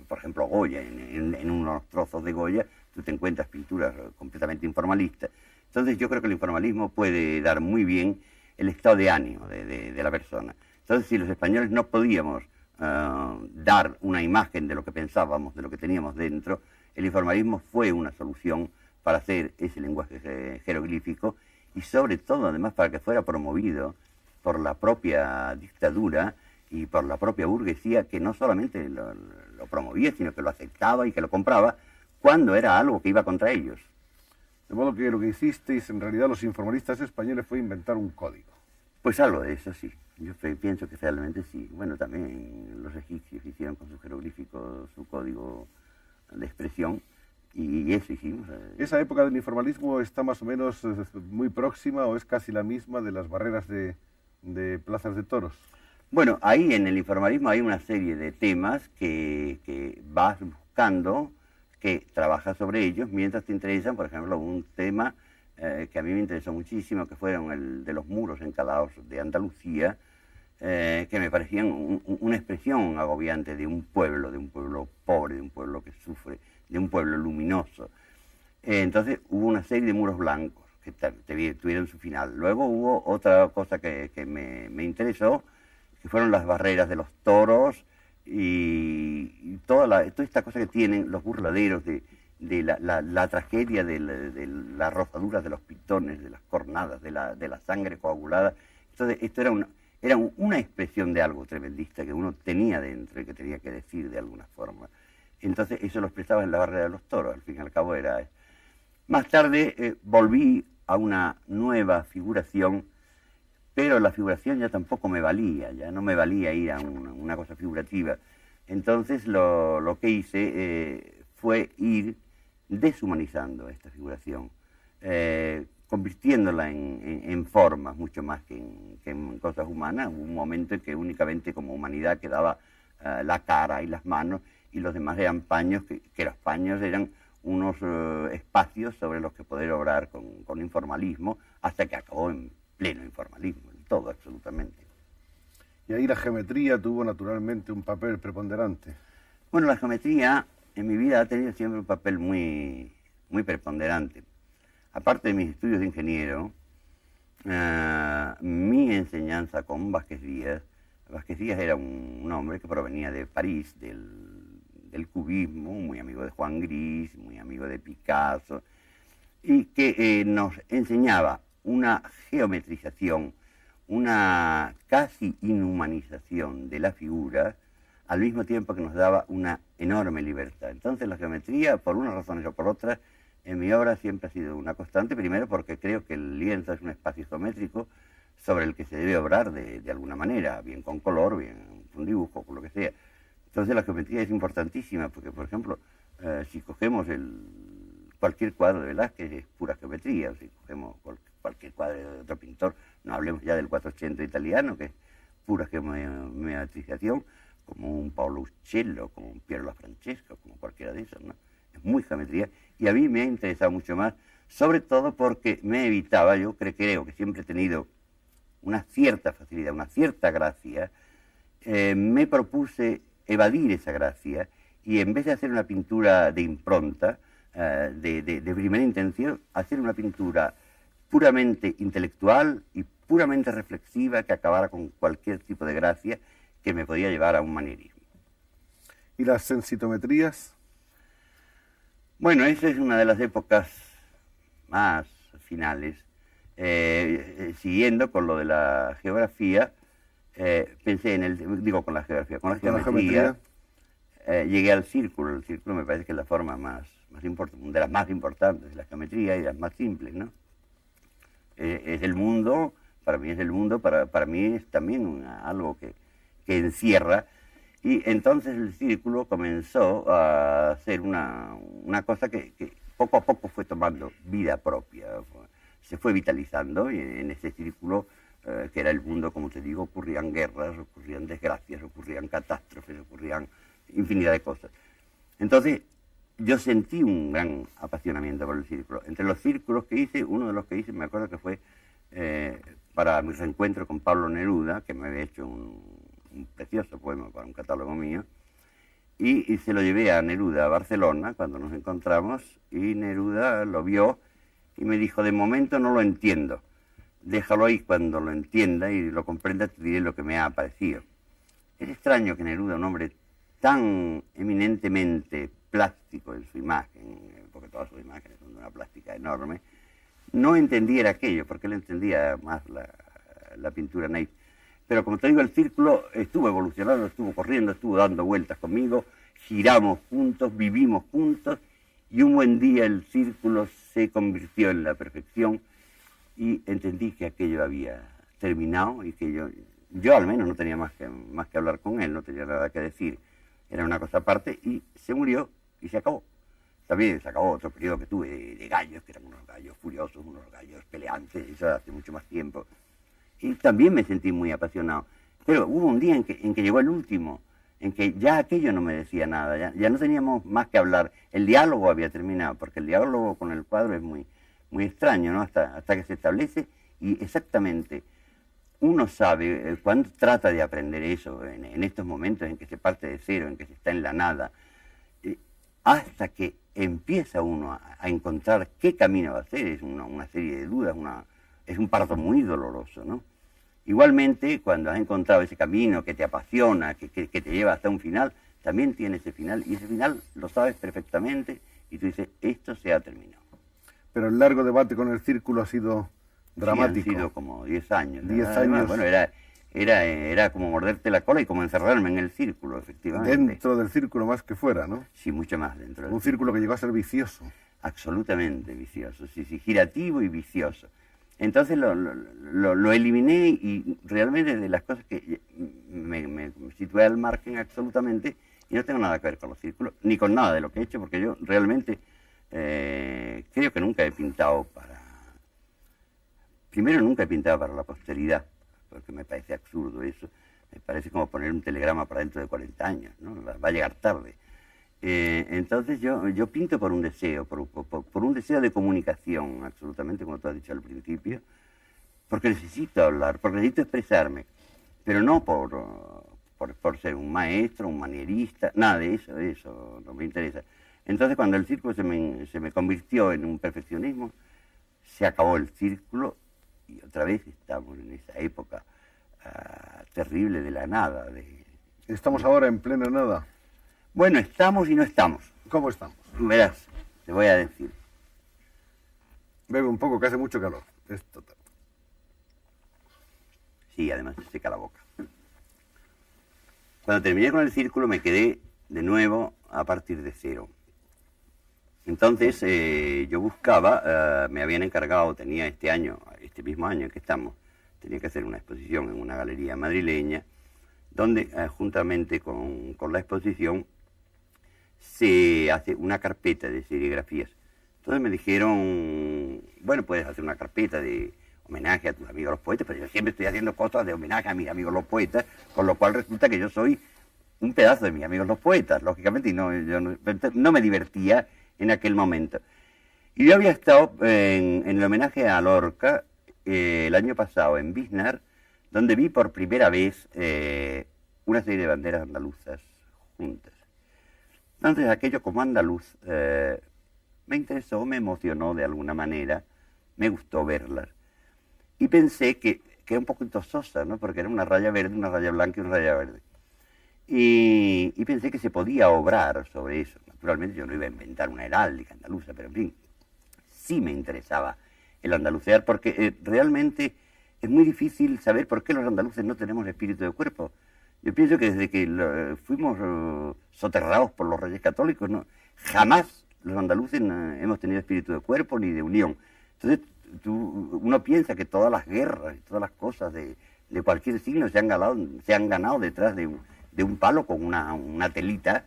por ejemplo, Goya. En unos trozos de Goya tú te encuentras pinturas completamente informalistas. Entonces yo creo que el informalismo puede dar muy bien el estado de ánimo de la persona. Entonces, si los españoles no podíamos dar una imagen de lo que pensábamos, de lo que teníamos dentro, el informalismo fue una solución para hacer ese lenguaje jeroglífico, y sobre todo, además, para que fuera promovido por la propia dictadura y por la propia burguesía, que no solamente lo promovía, sino que lo aceptaba y que lo compraba cuando era algo que iba contra ellos. De modo que lo que hicisteis, en realidad, los informalistas españoles fue inventar un código. Pues algo de eso sí, yo pienso que realmente sí. Bueno, también los egipcios hicieron con sus jeroglíficos su código de expresión, y eso hicimos. ¿Esa época del informalismo está más o menos muy próxima o es casi la misma de las barreras de plazas de toros? Bueno, ahí en el informalismo hay una serie de temas que vas buscando, que trabajas sobre ellos, mientras te interesan, por ejemplo, un tema que a mí me interesó muchísimo, que fueron el de los muros encalados de Andalucía, que me parecían una expresión agobiante de un pueblo pobre, de un pueblo que sufre, de un pueblo luminoso. Entonces hubo una serie de muros blancos que tuvieron su final. Luego hubo otra cosa que me interesó, que fueron las barreras de los toros y toda esta cosa que tienen los burladeros de la tragedia de las rozaduras de los pitones, de las cornadas, de la sangre coagulada. Entonces esto era una expresión de algo tremendista que uno tenía dentro y que tenía que decir de alguna forma. Entonces eso lo expresaba en la barrera de los toros, al fin y al cabo era... Más tarde volví a una nueva figuración, pero la figuración ya tampoco me valía, ya no me valía ir a una cosa figurativa. Entonces lo que hice fue ir deshumanizando esta figuración, convirtiéndola en formas mucho más que en cosas humanas. Hubo un momento en que únicamente como humanidad quedaba la cara y las manos, y los demás eran paños, que los paños eran unos espacios sobre los que poder obrar con informalismo, hasta que acabó en pleno informalismo, en todo absolutamente. Y ahí la geometría tuvo naturalmente un papel preponderante. Bueno, la geometría en mi vida ha tenido siempre un papel muy, muy preponderante. Aparte de mis estudios de ingeniero, mi enseñanza con Vázquez Díaz era un hombre que provenía de París, del cubismo, muy amigo de Juan Gris, muy amigo de Picasso, y que nos enseñaba una geometrización, una casi inhumanización de la figura, al mismo tiempo que nos daba una enorme libertad. Entonces la geometría, por unas razones o por otras, en mi obra siempre ha sido una constante, primero porque creo que el lienzo es un espacio geométrico sobre el que se debe obrar de alguna manera, bien con color, bien con dibujo, con lo que sea. Entonces la geometría es importantísima, porque por ejemplo, si cogemos cualquier cuadro de Velázquez es pura geometría, o si cogemos cualquier cuadro de otro pintor, no hablemos ya del 400 italiano, que es pura geometrización, como un Paolo Uccello, como un Piero La Francesca, como cualquiera de esos, ¿no? Es muy geometría, y a mí me ha interesado mucho más, sobre todo porque me evitaba, yo creo que siempre he tenido una cierta facilidad, una cierta gracia, me propuse evadir esa gracia, y en vez de hacer una pintura de impronta, de primera intención, hacer una pintura puramente intelectual y puramente reflexiva que acabara con cualquier tipo de gracia que me podía llevar a un manierismo. ¿Y las sensitometrías? Bueno, esa es una de las épocas más finales. Siguiendo con lo de la geografía, pensé con la geografía, con la geometría, llegué al círculo. El círculo me parece que es la forma más importante, de las más importantes de la geometría y de las más simples, ¿no? Es el mundo, para mí es el mundo, para mí es también algo que encierra, y entonces el círculo comenzó a ser una cosa que poco a poco fue tomando vida propia, se fue vitalizando, y en ese círculo, que era el mundo, como te digo, ocurrían guerras, ocurrían desgracias, ocurrían catástrofes, ocurrían infinidad de cosas. Entonces yo sentí un gran apasionamiento por el círculo. Entre los círculos que hice, uno de los que hice, me acuerdo que fue para mi reencuentro con Pablo Neruda, que me había hecho un precioso poema para un catálogo mío, y se lo llevé a Neruda a Barcelona cuando nos encontramos, y Neruda lo vio y me dijo: de momento no lo entiendo, déjalo ahí, cuando lo entienda y lo comprenda te diré lo que me ha parecido. Es extraño que Neruda, un hombre tan eminentemente plástico en su imagen, porque todas sus imágenes son de una plástica enorme, no entendiera aquello, porque él entendía más la pintura naif. Pero como te digo, el círculo estuvo evolucionando, estuvo corriendo, estuvo dando vueltas conmigo, giramos juntos, vivimos juntos, y un buen día el círculo se convirtió en la perfección, y entendí que aquello había terminado, y que yo al menos no tenía más que hablar con él, no tenía nada que decir, era una cosa aparte, y se murió y se acabó. También se acabó otro periodo que tuve de gallos, que eran unos gallos furiosos, unos gallos peleantes, eso hace mucho más tiempo. Y también me sentí muy apasionado. Pero hubo un día en que llegó el último, en que ya aquello no me decía nada, ya no teníamos más que hablar. El diálogo había terminado, porque el diálogo con el cuadro es muy, muy extraño, ¿no? Hasta que se establece, y exactamente uno sabe, cuando trata de aprender eso, en estos momentos en que se parte de cero, en que se está en la nada, hasta que empieza uno a encontrar qué camino va a hacer, es una serie de dudas, es un parto muy doloroso, ¿no? Igualmente, cuando has encontrado ese camino que te apasiona, que te lleva hasta un final, también tiene ese final, y ese final lo sabes perfectamente, y tú dices: esto se ha terminado. Pero el largo debate con el círculo ha sido dramático. Sí, han sido como 10 años. 10 Además, años. bueno, era como morderte la cola y como encerrarme en el círculo, efectivamente. Dentro del círculo más que fuera, ¿no? Sí, mucho más dentro. Un círculo que llegó a ser vicioso. Absolutamente vicioso, sí, girativo y vicioso. Entonces lo eliminé, y realmente de las cosas que me situé al margen absolutamente, y no tengo nada que ver con los círculos, ni con nada de lo que he hecho, porque yo realmente creo que nunca he pintado Primero, nunca he pintado para la posteridad, porque me parece absurdo eso. Me parece como poner un telegrama para dentro de 40 años, ¿no? Va a llegar tarde. Entonces yo pinto por un deseo, por un deseo de comunicación, absolutamente, como tú has dicho al principio, porque necesito hablar, porque necesito expresarme, pero no por ser un maestro, un manierista, nada de eso no me interesa. Entonces, cuando el círculo se me convirtió en un perfeccionismo, se acabó el círculo y otra vez estamos en esa época terrible de la nada. ¿Estamos ahora en plena nada? Bueno, estamos y no estamos. ¿Cómo estamos? Verás, te voy a decir. Bebe un poco, que hace mucho calor. Es total. Sí, además se seca la boca. Cuando terminé con el círculo me quedé de nuevo a partir de cero. Entonces yo buscaba, me habían encargado, tenía este mismo año en que estamos, tenía que hacer una exposición en una galería madrileña, donde juntamente con la exposición se hace una carpeta de serigrafías. Entonces me dijeron, bueno, puedes hacer una carpeta de homenaje a tus amigos los poetas, pero yo siempre estoy haciendo cosas de homenaje a mis amigos los poetas, con lo cual resulta que yo soy un pedazo de mis amigos los poetas, lógicamente, y yo no me divertía en aquel momento. Y yo había estado en el homenaje a Lorca el año pasado en Biznar, donde vi por primera vez una serie de banderas andaluzas juntas. Entonces aquello como andaluz me interesó, me emocionó de alguna manera, me gustó verlas. Y pensé que era un poquito sosa, ¿no? Porque era una raya verde, una raya blanca y una raya verde. Y pensé que se podía obrar sobre eso. Naturalmente yo no iba a inventar una heráldica andaluza, pero en fin, sí me interesaba el andalucear, porque realmente es muy difícil saber por qué los andaluces no tenemos espíritu de cuerpo. Yo pienso que desde que fuimos soterrados por los reyes católicos, ¿no? Jamás los andaluces hemos tenido espíritu de cuerpo ni de unión. Entonces uno piensa que todas las guerras y todas las cosas de cualquier signo se han ganado detrás de un palo con una telita.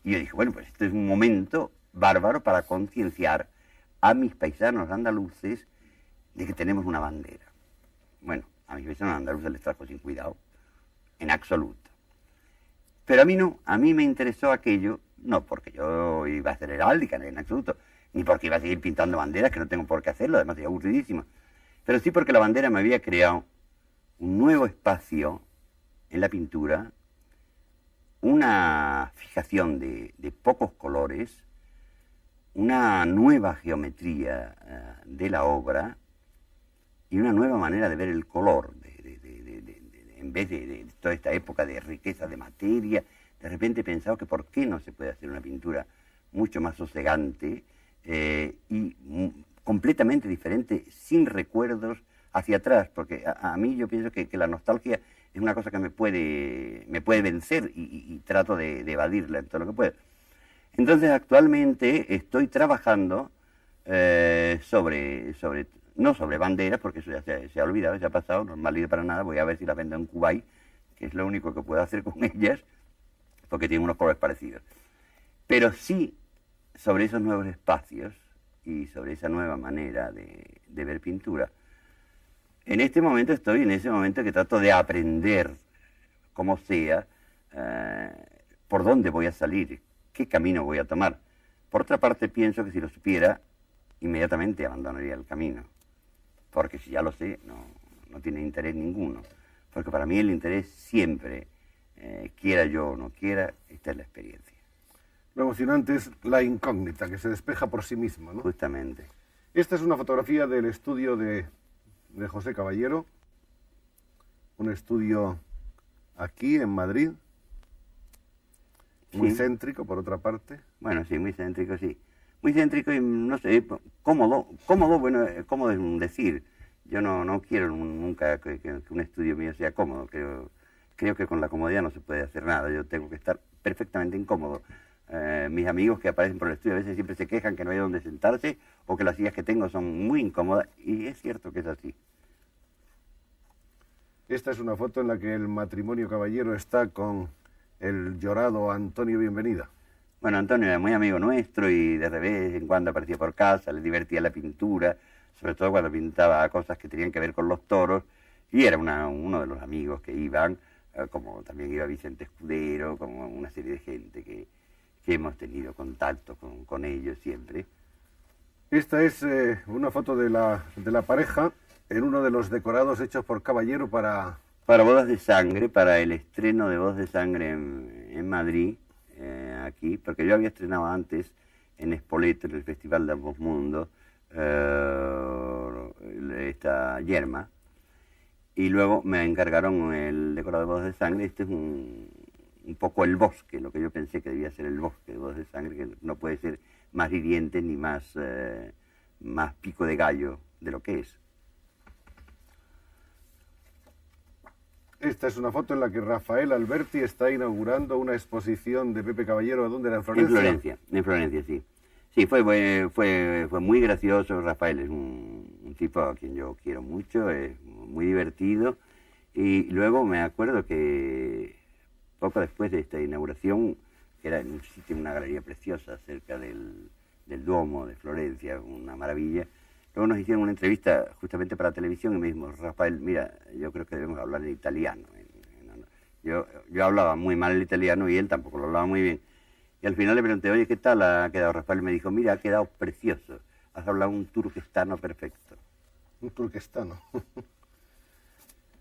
Y yo dije, bueno, pues este es un momento bárbaro para concienciar a mis paisanos andaluces de que tenemos una bandera. Bueno, a mis paisanos andaluces les trajo sin cuidado, en absoluto. Pero a mí no, a mí me interesó aquello, no porque yo iba a hacer heráldica en absoluto, ni porque iba a seguir pintando banderas, que no tengo por qué hacerlo, además es aburridísimo, pero sí porque la bandera me había creado un nuevo espacio en la pintura, una fijación de pocos colores, una nueva geometría de la obra y una nueva manera de ver el color, en vez de toda esta época de riqueza de materia. De repente he pensado que por qué no se puede hacer una pintura mucho más sosegante y completamente diferente, sin recuerdos hacia atrás, porque a mí yo pienso que la nostalgia es una cosa que me puede vencer y trato de evadirla en todo lo que puedo. Entonces actualmente estoy trabajando no sobre banderas, porque eso ya se ha olvidado, se ha pasado, no es mal idea para nada. Voy a ver si las vendo en Kuwait, que es lo único que puedo hacer con ellas, porque tienen unos colores parecidos. Pero sí sobre esos nuevos espacios y sobre esa nueva manera de ver pintura. En este momento estoy en ese momento que trato de aprender, como sea, por dónde voy a salir, qué camino voy a tomar. Por otra parte, pienso que si lo supiera, inmediatamente abandonaría el camino. Porque si ya lo sé, no tiene interés ninguno. Porque para mí el interés siempre, quiera yo o no quiera, esta es la experiencia. Lo emocionante es la incógnita, que se despeja por sí misma, ¿no? Justamente. Esta es una fotografía del estudio de José Caballero, un estudio aquí en Madrid, muy Sí. céntrico por otra parte. Bueno, sí, muy céntrico, sí. Muy céntrico y, no sé, cómodo, bueno, cómodo es un decir. Yo no quiero nunca que un estudio mío sea cómodo. Creo que con la comodidad no se puede hacer nada. Yo tengo que estar perfectamente incómodo. Mis amigos que aparecen por el estudio a veces siempre se quejan que no hay donde sentarse o que las sillas que tengo son muy incómodas, y es cierto que es así. Esta es una foto en la que el matrimonio Caballero está con el llorado Antonio Bienvenida. Bueno, Antonio era muy amigo nuestro y de vez en cuando aparecía por casa, le divertía la pintura, sobre todo cuando pintaba cosas que tenían que ver con los toros, y era uno de los amigos que iban, como también iba Vicente Escudero, como una serie de gente que hemos tenido contacto con ellos siempre. Esta es una foto de la pareja en uno de los decorados hechos por Caballero para Bodas de Sangre, para el estreno de Bodas de Sangre en Madrid, aquí, porque yo había estrenado antes en Spoleto, en el Festival de Ambos Mundos, esta Yerma, y luego me encargaron el decorado de Bodas de Sangre. Este es un poco el bosque, lo que yo pensé que debía ser el bosque de Bodas de Sangre, que no puede ser más hiriente ni más pico de gallo de lo que es. Esta es una foto en la que Rafael Alberti está inaugurando una exposición de Pepe Caballero. ¿Dónde era? ¿En Florencia? En Florencia, sí. Sí, fue muy gracioso. Rafael es un tipo a quien yo quiero mucho, es muy divertido. Y luego me acuerdo que poco después de esta inauguración, que era en un sitio, una galería preciosa cerca del Duomo de Florencia, una maravilla. Luego nos hicieron una entrevista justamente para televisión y me dijo: Rafael, mira, yo creo que debemos hablar en italiano. Yo hablaba muy mal el italiano y él tampoco lo hablaba muy bien. Y al final le pregunté: oye, ¿qué tal ha quedado Rafael? Y me dijo: mira, ha quedado precioso. Has hablado un turquestano perfecto. Un turquestano.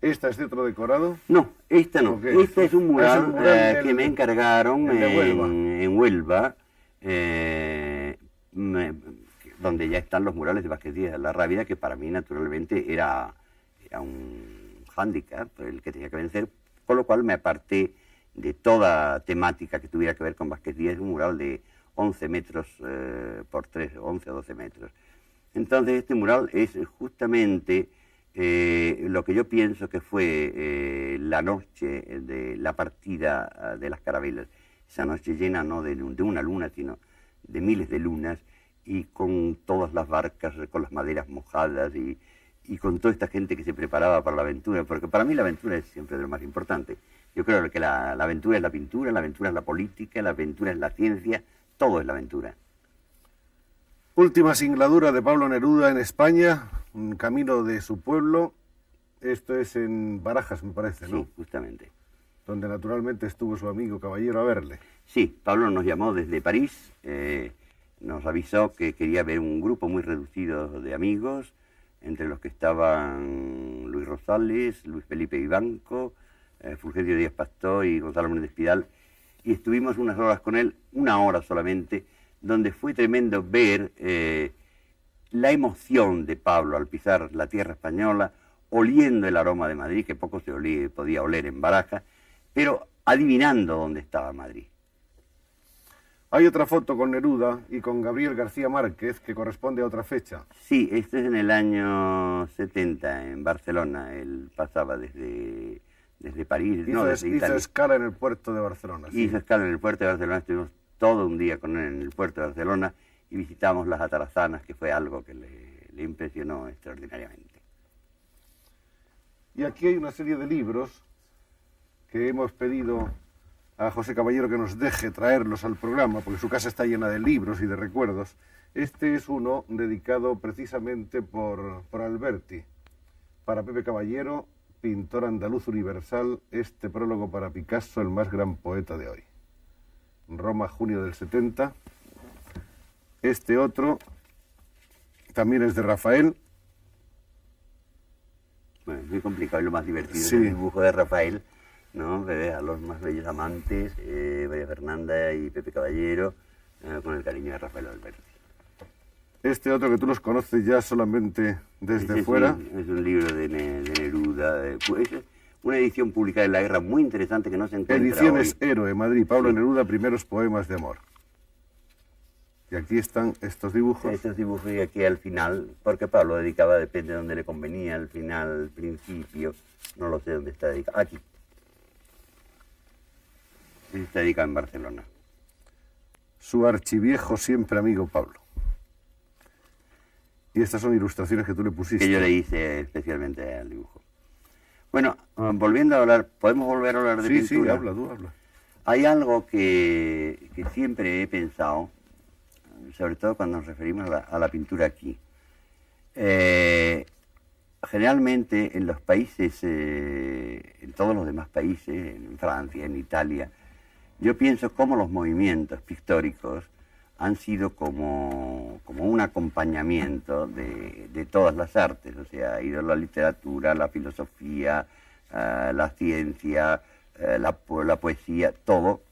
¿Esta es de otro decorado? No, esta no. Este es un mural, que me encargaron en Huelva, donde ya están los murales de Vázquez Díaz de la Rábida, que para mí naturalmente era un hándicap el que tenía que vencer, con lo cual me aparté de toda temática que tuviera que ver con Vázquez Díaz. Es un mural de 11 metros por 11 o 12 metros. Entonces este mural es justamente lo que yo pienso que fue la noche de la partida de las carabelas, esa noche llena no de una luna, sino de miles de lunas, y con todas las barcas, con las maderas mojadas, y con toda esta gente que se preparaba para la aventura, porque para mí la aventura es siempre de lo más importante. Yo creo que la aventura es la pintura, la aventura es la política, la aventura es la ciencia, todo es la aventura. Última singladura de Pablo Neruda en España, un camino de su pueblo. Esto es en Barajas, me parece, ¿no? Sí, justamente. Donde naturalmente estuvo su amigo Caballero a verle. Sí, Pablo nos llamó desde París, nos avisó que quería ver un grupo muy reducido de amigos, entre los que estaban Luis Rosales, Luis Felipe Vivanco, Fulgencio Díaz Pastor y Gonzalo Méndez Pidal, y estuvimos unas horas con él, una hora solamente, donde fue tremendo ver la emoción de Pablo al pisar la tierra española, oliendo el aroma de Madrid, que poco podía oler en Barajas, pero adivinando dónde estaba Madrid. Hay otra foto con Neruda y con Gabriel García Márquez que corresponde a otra fecha. Sí, este es en el año 70, en Barcelona. Él pasaba desde París, desde Italia. Hizo escala en el puerto de Barcelona. Sí. Hizo escala en el puerto de Barcelona, estuvimos todo un día con él en el puerto de Barcelona y visitamos las atarazanas, que fue algo que le impresionó extraordinariamente. Y aquí hay una serie de libros que hemos pedido a José Caballero que nos deje traerlos al programa, porque su casa está llena de libros y de recuerdos. Este es uno dedicado precisamente por Alberti, para Pepe Caballero, pintor andaluz universal, este prólogo para Picasso, el más gran poeta de hoy. Roma, junio del 70. Este otro también es de Rafael. Bueno, es muy complicado y lo más divertido Sí. es el dibujo de Rafael, ¿no? A los más bellos amantes, María Fernanda y Pepe Caballero, con el cariño de Rafael Alberti. Este otro que tú los conoces ya solamente desde fuera. Es un libro de Neruda, es una edición publicada en la guerra muy interesante que no se encuentra Ediciones hoy. Héroe, Madrid, Pablo Sí. Neruda, primeros poemas de amor. Y aquí están estos dibujos. Estos dibujos y aquí al final, porque Pablo dedicaba, depende de dónde le convenía, al final, al principio, no lo sé dónde está dedicado. Aquí. Está dedicado en Barcelona. Su archiviejo siempre amigo Pablo. Y estas son ilustraciones que tú le pusiste. Que yo le hice especialmente al dibujo. Bueno, volviendo a hablar, ¿podemos volver a hablar de pintura? Sí, habla, tú habla. Hay algo que siempre he pensado, sobre todo cuando nos referimos a la pintura aquí, Generalmente en los países, en todos los demás países, en Francia, en Italia, yo pienso cómo los movimientos pictóricos han sido como un acompañamiento de todas las artes, o sea, ha ido la literatura, la filosofía, la ciencia, la poesía, todo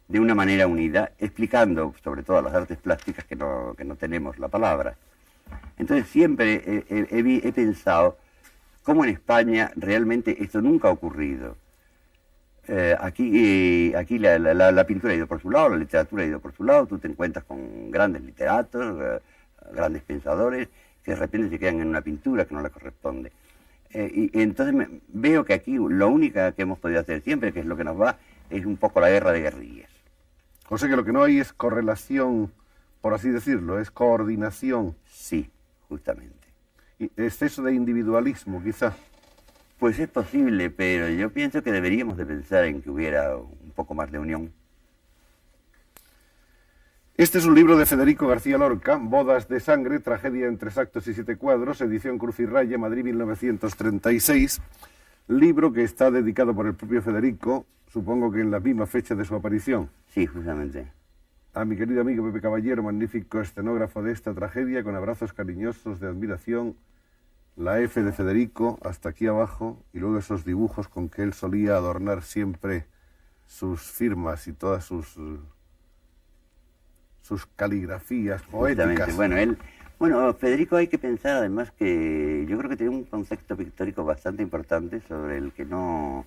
de una manera unida, explicando sobre todo las artes plásticas que no tenemos la palabra. Entonces siempre he pensado cómo en España realmente esto nunca ha ocurrido. Aquí la pintura ha ido por su lado, la literatura ha ido por su lado, tú te encuentras con grandes literatos, grandes pensadores, que de repente se quedan en una pintura que no les corresponde. Y entonces veo que aquí lo único que hemos podido hacer siempre, que es lo que nos va, es un poco la guerra de guerrillas. O sea que lo que no hay es correlación, por así decirlo, es coordinación. Sí, justamente. Y exceso de individualismo, quizá. Pues es posible, pero yo pienso que deberíamos de pensar en que hubiera un poco más de unión. Este es un libro de Federico García Lorca, Bodas de sangre, tragedia en 3 actos y 7 cuadros, edición Cruz y Raya, Madrid 1936. Libro que está dedicado por el propio Federico, supongo que en la misma fecha de su aparición. Sí, justamente. A mi querido amigo Pepe Caballero, magnífico escenógrafo de esta tragedia, con abrazos cariñosos de admiración, la F de Federico hasta aquí abajo, y luego esos dibujos con que él solía adornar siempre sus firmas y todas sus caligrafías poéticas. Bueno, Federico, hay que pensar además que yo creo que tiene un concepto pictórico bastante importante sobre el que no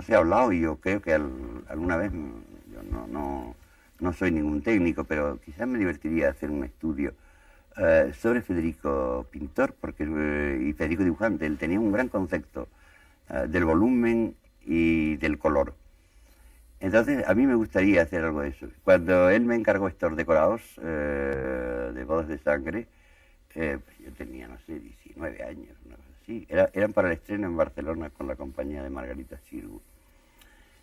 se ha hablado, y yo creo que alguna vez, yo no soy ningún técnico, pero quizás me divertiría hacer un estudio sobre Federico pintor y Federico dibujante. Él tenía un gran concepto del volumen y del color. Entonces, a mí me gustaría hacer algo de eso. Cuando él me encargó estos decorados de Bodas de sangre, pues yo tenía, no sé, 19 años, una cosa así. Eran para el estreno en Barcelona con la compañía de Margarita Xirgu.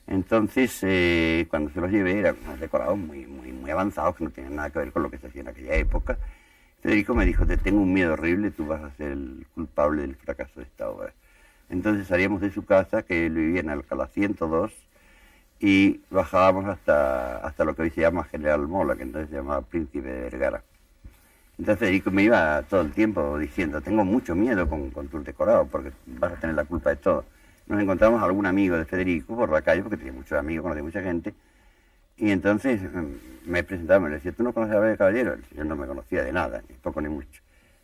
Entonces, cuando se los llevé, eran unos decorados muy avanzados, que no tenían nada que ver con lo que se hacía en aquella época. Federico me dijo: te tengo un miedo horrible, tú vas a ser el culpable del fracaso de esta obra. Entonces salíamos de su casa, que él vivía en Alcalá 102, y bajábamos hasta lo que hoy se llama General Mola, que entonces se llamaba Príncipe de Vergara. Entonces Federico me iba todo el tiempo diciendo: tengo mucho miedo con tus decorados, porque vas a tener la culpa de todo. Nos encontramos a algún amigo de Federico por la calle, porque tenía muchos amigos, conocía mucha gente, y entonces me presentaba, me decía: ¿tú no conoces a Abel Caballero? Yo no me conocía de nada, ni poco ni mucho.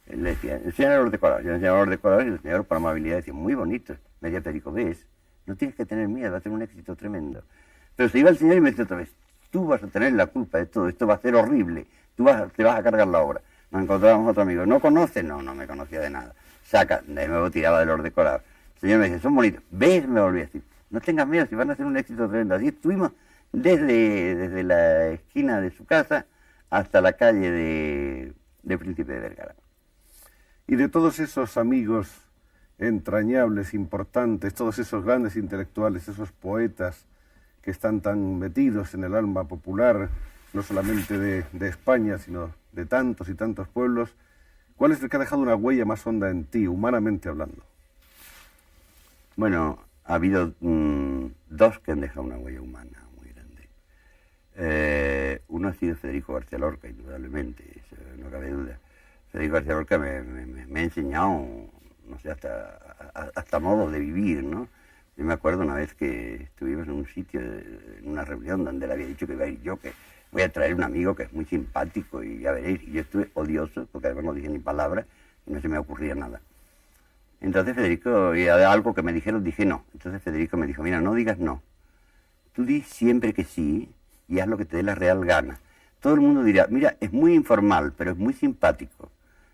Él le decía: enséñale los decorados. Yo le enseñaba los decorados, y el señor, por amabilidad, decía: muy bonitos. Me decía Federico: ves, no tienes que tener miedo, va a tener un éxito tremendo. Pero se iba el señor y me decía otra vez: tú vas a tener la culpa de todo, esto va a ser horrible, te vas a cargar la obra. Nos encontrábamos otro amigo: ¿no conoce? No me conocía de nada. Saca, de nuevo tiraba de los decorados. El señor me decía: son bonitos. ¿Ves? Me volví a decir: no tengas miedo, si van a ser un éxito tremendo. Así estuvimos desde la esquina de su casa hasta la calle de Príncipe de Vergara. Y de todos esos amigos entrañables, importantes, todos esos grandes intelectuales, esos poetas que están tan metidos en el alma popular, no solamente de España, sino de tantos y tantos pueblos, ¿cuál es el que ha dejado una huella más honda en ti, humanamente hablando? Bueno, ha habido dos que han dejado una huella humana muy grande. Uno ha sido Federico García Lorca, indudablemente, eso no cabe duda. Federico García Lorca me ha enseñado, no sé, hasta modos de vivir, ¿no? Yo me acuerdo una vez que estuvimos en un sitio, en una reunión donde él había dicho que iba a ir yo, que voy a traer un amigo que es muy simpático y ya veréis. Y yo estuve odioso, porque además no dije ni palabra y no se me ocurría nada. Entonces Federico, y algo que me dijeron, dije no. Entonces Federico me dijo: mira, no digas no. Tú di siempre que sí y haz lo que te dé la real gana. Todo el mundo dirá: mira, es muy informal, pero es muy simpático.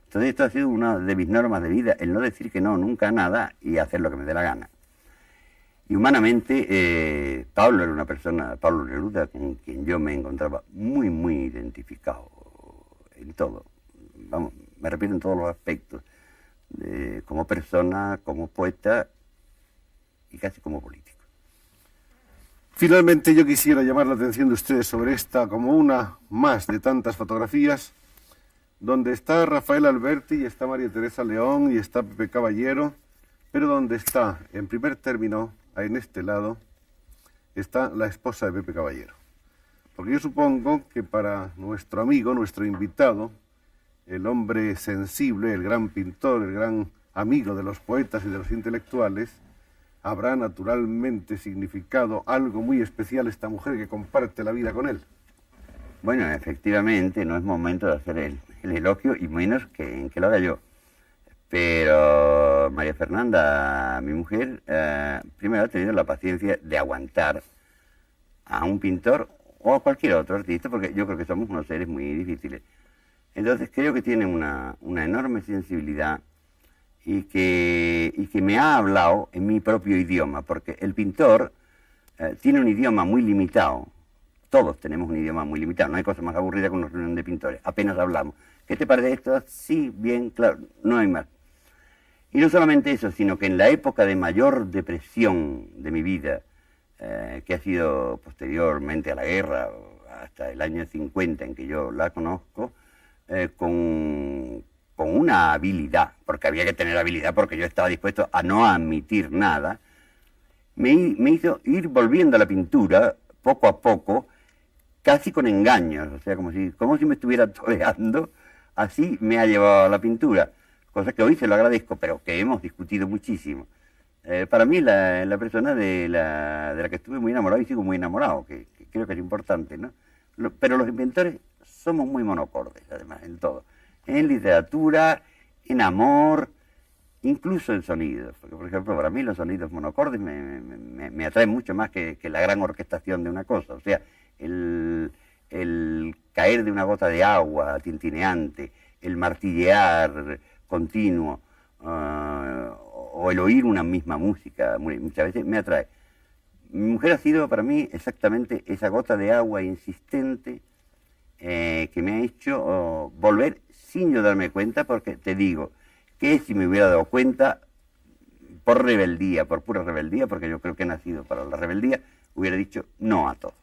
Entonces esto ha sido una de mis normas de vida, el no decir que no nunca a nada y hacer lo que me dé la gana. Y humanamente, Pablo era una persona, Pablo Neruda, con quien yo me encontraba muy identificado en todo. Vamos, me repito, en todos los aspectos. Como persona, como poeta y casi como político. Finalmente, yo quisiera llamar la atención de ustedes sobre esta, como una más de tantas fotografías, donde está Rafael Alberti y está María Teresa León y está Pepe Caballero, pero donde está, en primer término, en este lado, está la esposa de Pepe Caballero. Porque yo supongo que para nuestro amigo, nuestro invitado, el hombre sensible, el gran pintor, el gran amigo de los poetas y de los intelectuales, habrá naturalmente significado algo muy especial esta mujer que comparte la vida con él. Bueno, efectivamente, no es momento de hacer el elogio, y menos que lo haga yo. Pero María Fernanda, mi mujer, primero ha tenido la paciencia de aguantar a un pintor o a cualquier otro artista, porque yo creo que somos unos seres muy difíciles. Entonces creo que tiene una enorme sensibilidad y que me ha hablado en mi propio idioma, porque el pintor tiene un idioma muy limitado. Todos tenemos un idioma muy limitado, no hay cosa más aburrida que una reunión de pintores, apenas hablamos. ¿Qué te parece esto? Sí, bien, claro, no hay más. Y no solamente eso, sino que en la época de mayor depresión de mi vida, que ha sido posteriormente a la guerra, hasta el año 50 en que yo la conozco, con una habilidad, porque había que tener habilidad, porque yo estaba dispuesto a no admitir nada, me hizo ir volviendo a la pintura poco a poco, casi con engaños, o sea, como si me estuviera toreando, así me ha llevado a la pintura, cosa que hoy se lo agradezco, pero que hemos discutido muchísimo. Para mí la persona de la que estuve muy enamorado y sigo muy enamorado, que creo que es importante, ¿no? Pero los inventores somos muy monocordes, además, en todo. En literatura, en amor, incluso en sonidos. Porque, por ejemplo, para mí los sonidos monocordes me atraen mucho más que la gran orquestación de una cosa. O sea, el caer de una gota de agua tintineante, el martillear continuo, o el oír una misma música, muchas veces me atrae. Mi mujer ha sido para mí exactamente esa gota de agua insistente que me ha hecho volver sin yo darme cuenta, porque te digo que si me hubiera dado cuenta, por rebeldía, por pura rebeldía, porque yo creo que he nacido para la rebeldía, hubiera dicho no a todo.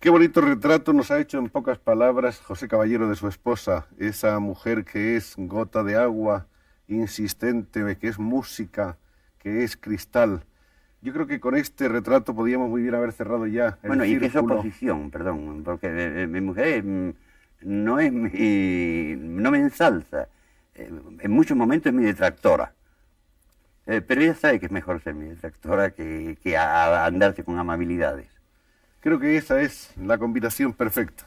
Qué bonito retrato nos ha hecho en pocas palabras José Caballero de su esposa, esa mujer que es gota de agua, insistente, que es música, que es cristal. Yo creo que con este retrato podíamos muy bien haber cerrado ya el Bueno, círculo. y que es oposición, perdón, porque mi mujer no me ensalza, en muchos momentos es mi detractora, pero ella sabe que es mejor ser mi detractora que andarse con amabilidades. Creo que esa es la combinación perfecta.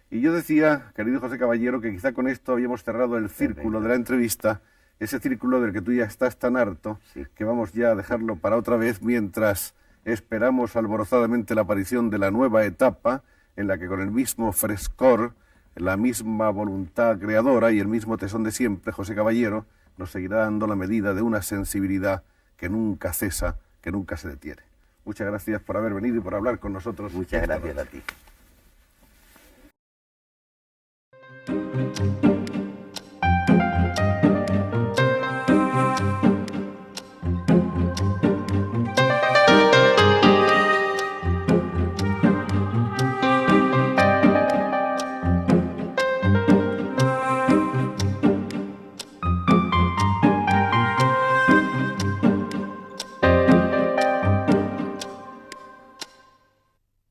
Y yo decía, querido José Caballero, que quizá con esto habíamos cerrado el círculo de la entrevista, ese círculo del que tú ya estás tan harto, sí, que vamos ya a dejarlo para otra vez mientras esperamos alborozadamente la aparición de la nueva etapa en la que con el mismo frescor, la misma voluntad creadora y el mismo tesón de siempre, José Caballero nos seguirá dando la medida de una sensibilidad que nunca cesa, que nunca se detiene. Muchas gracias por haber venido y por hablar con nosotros. Muchas gracias a ti.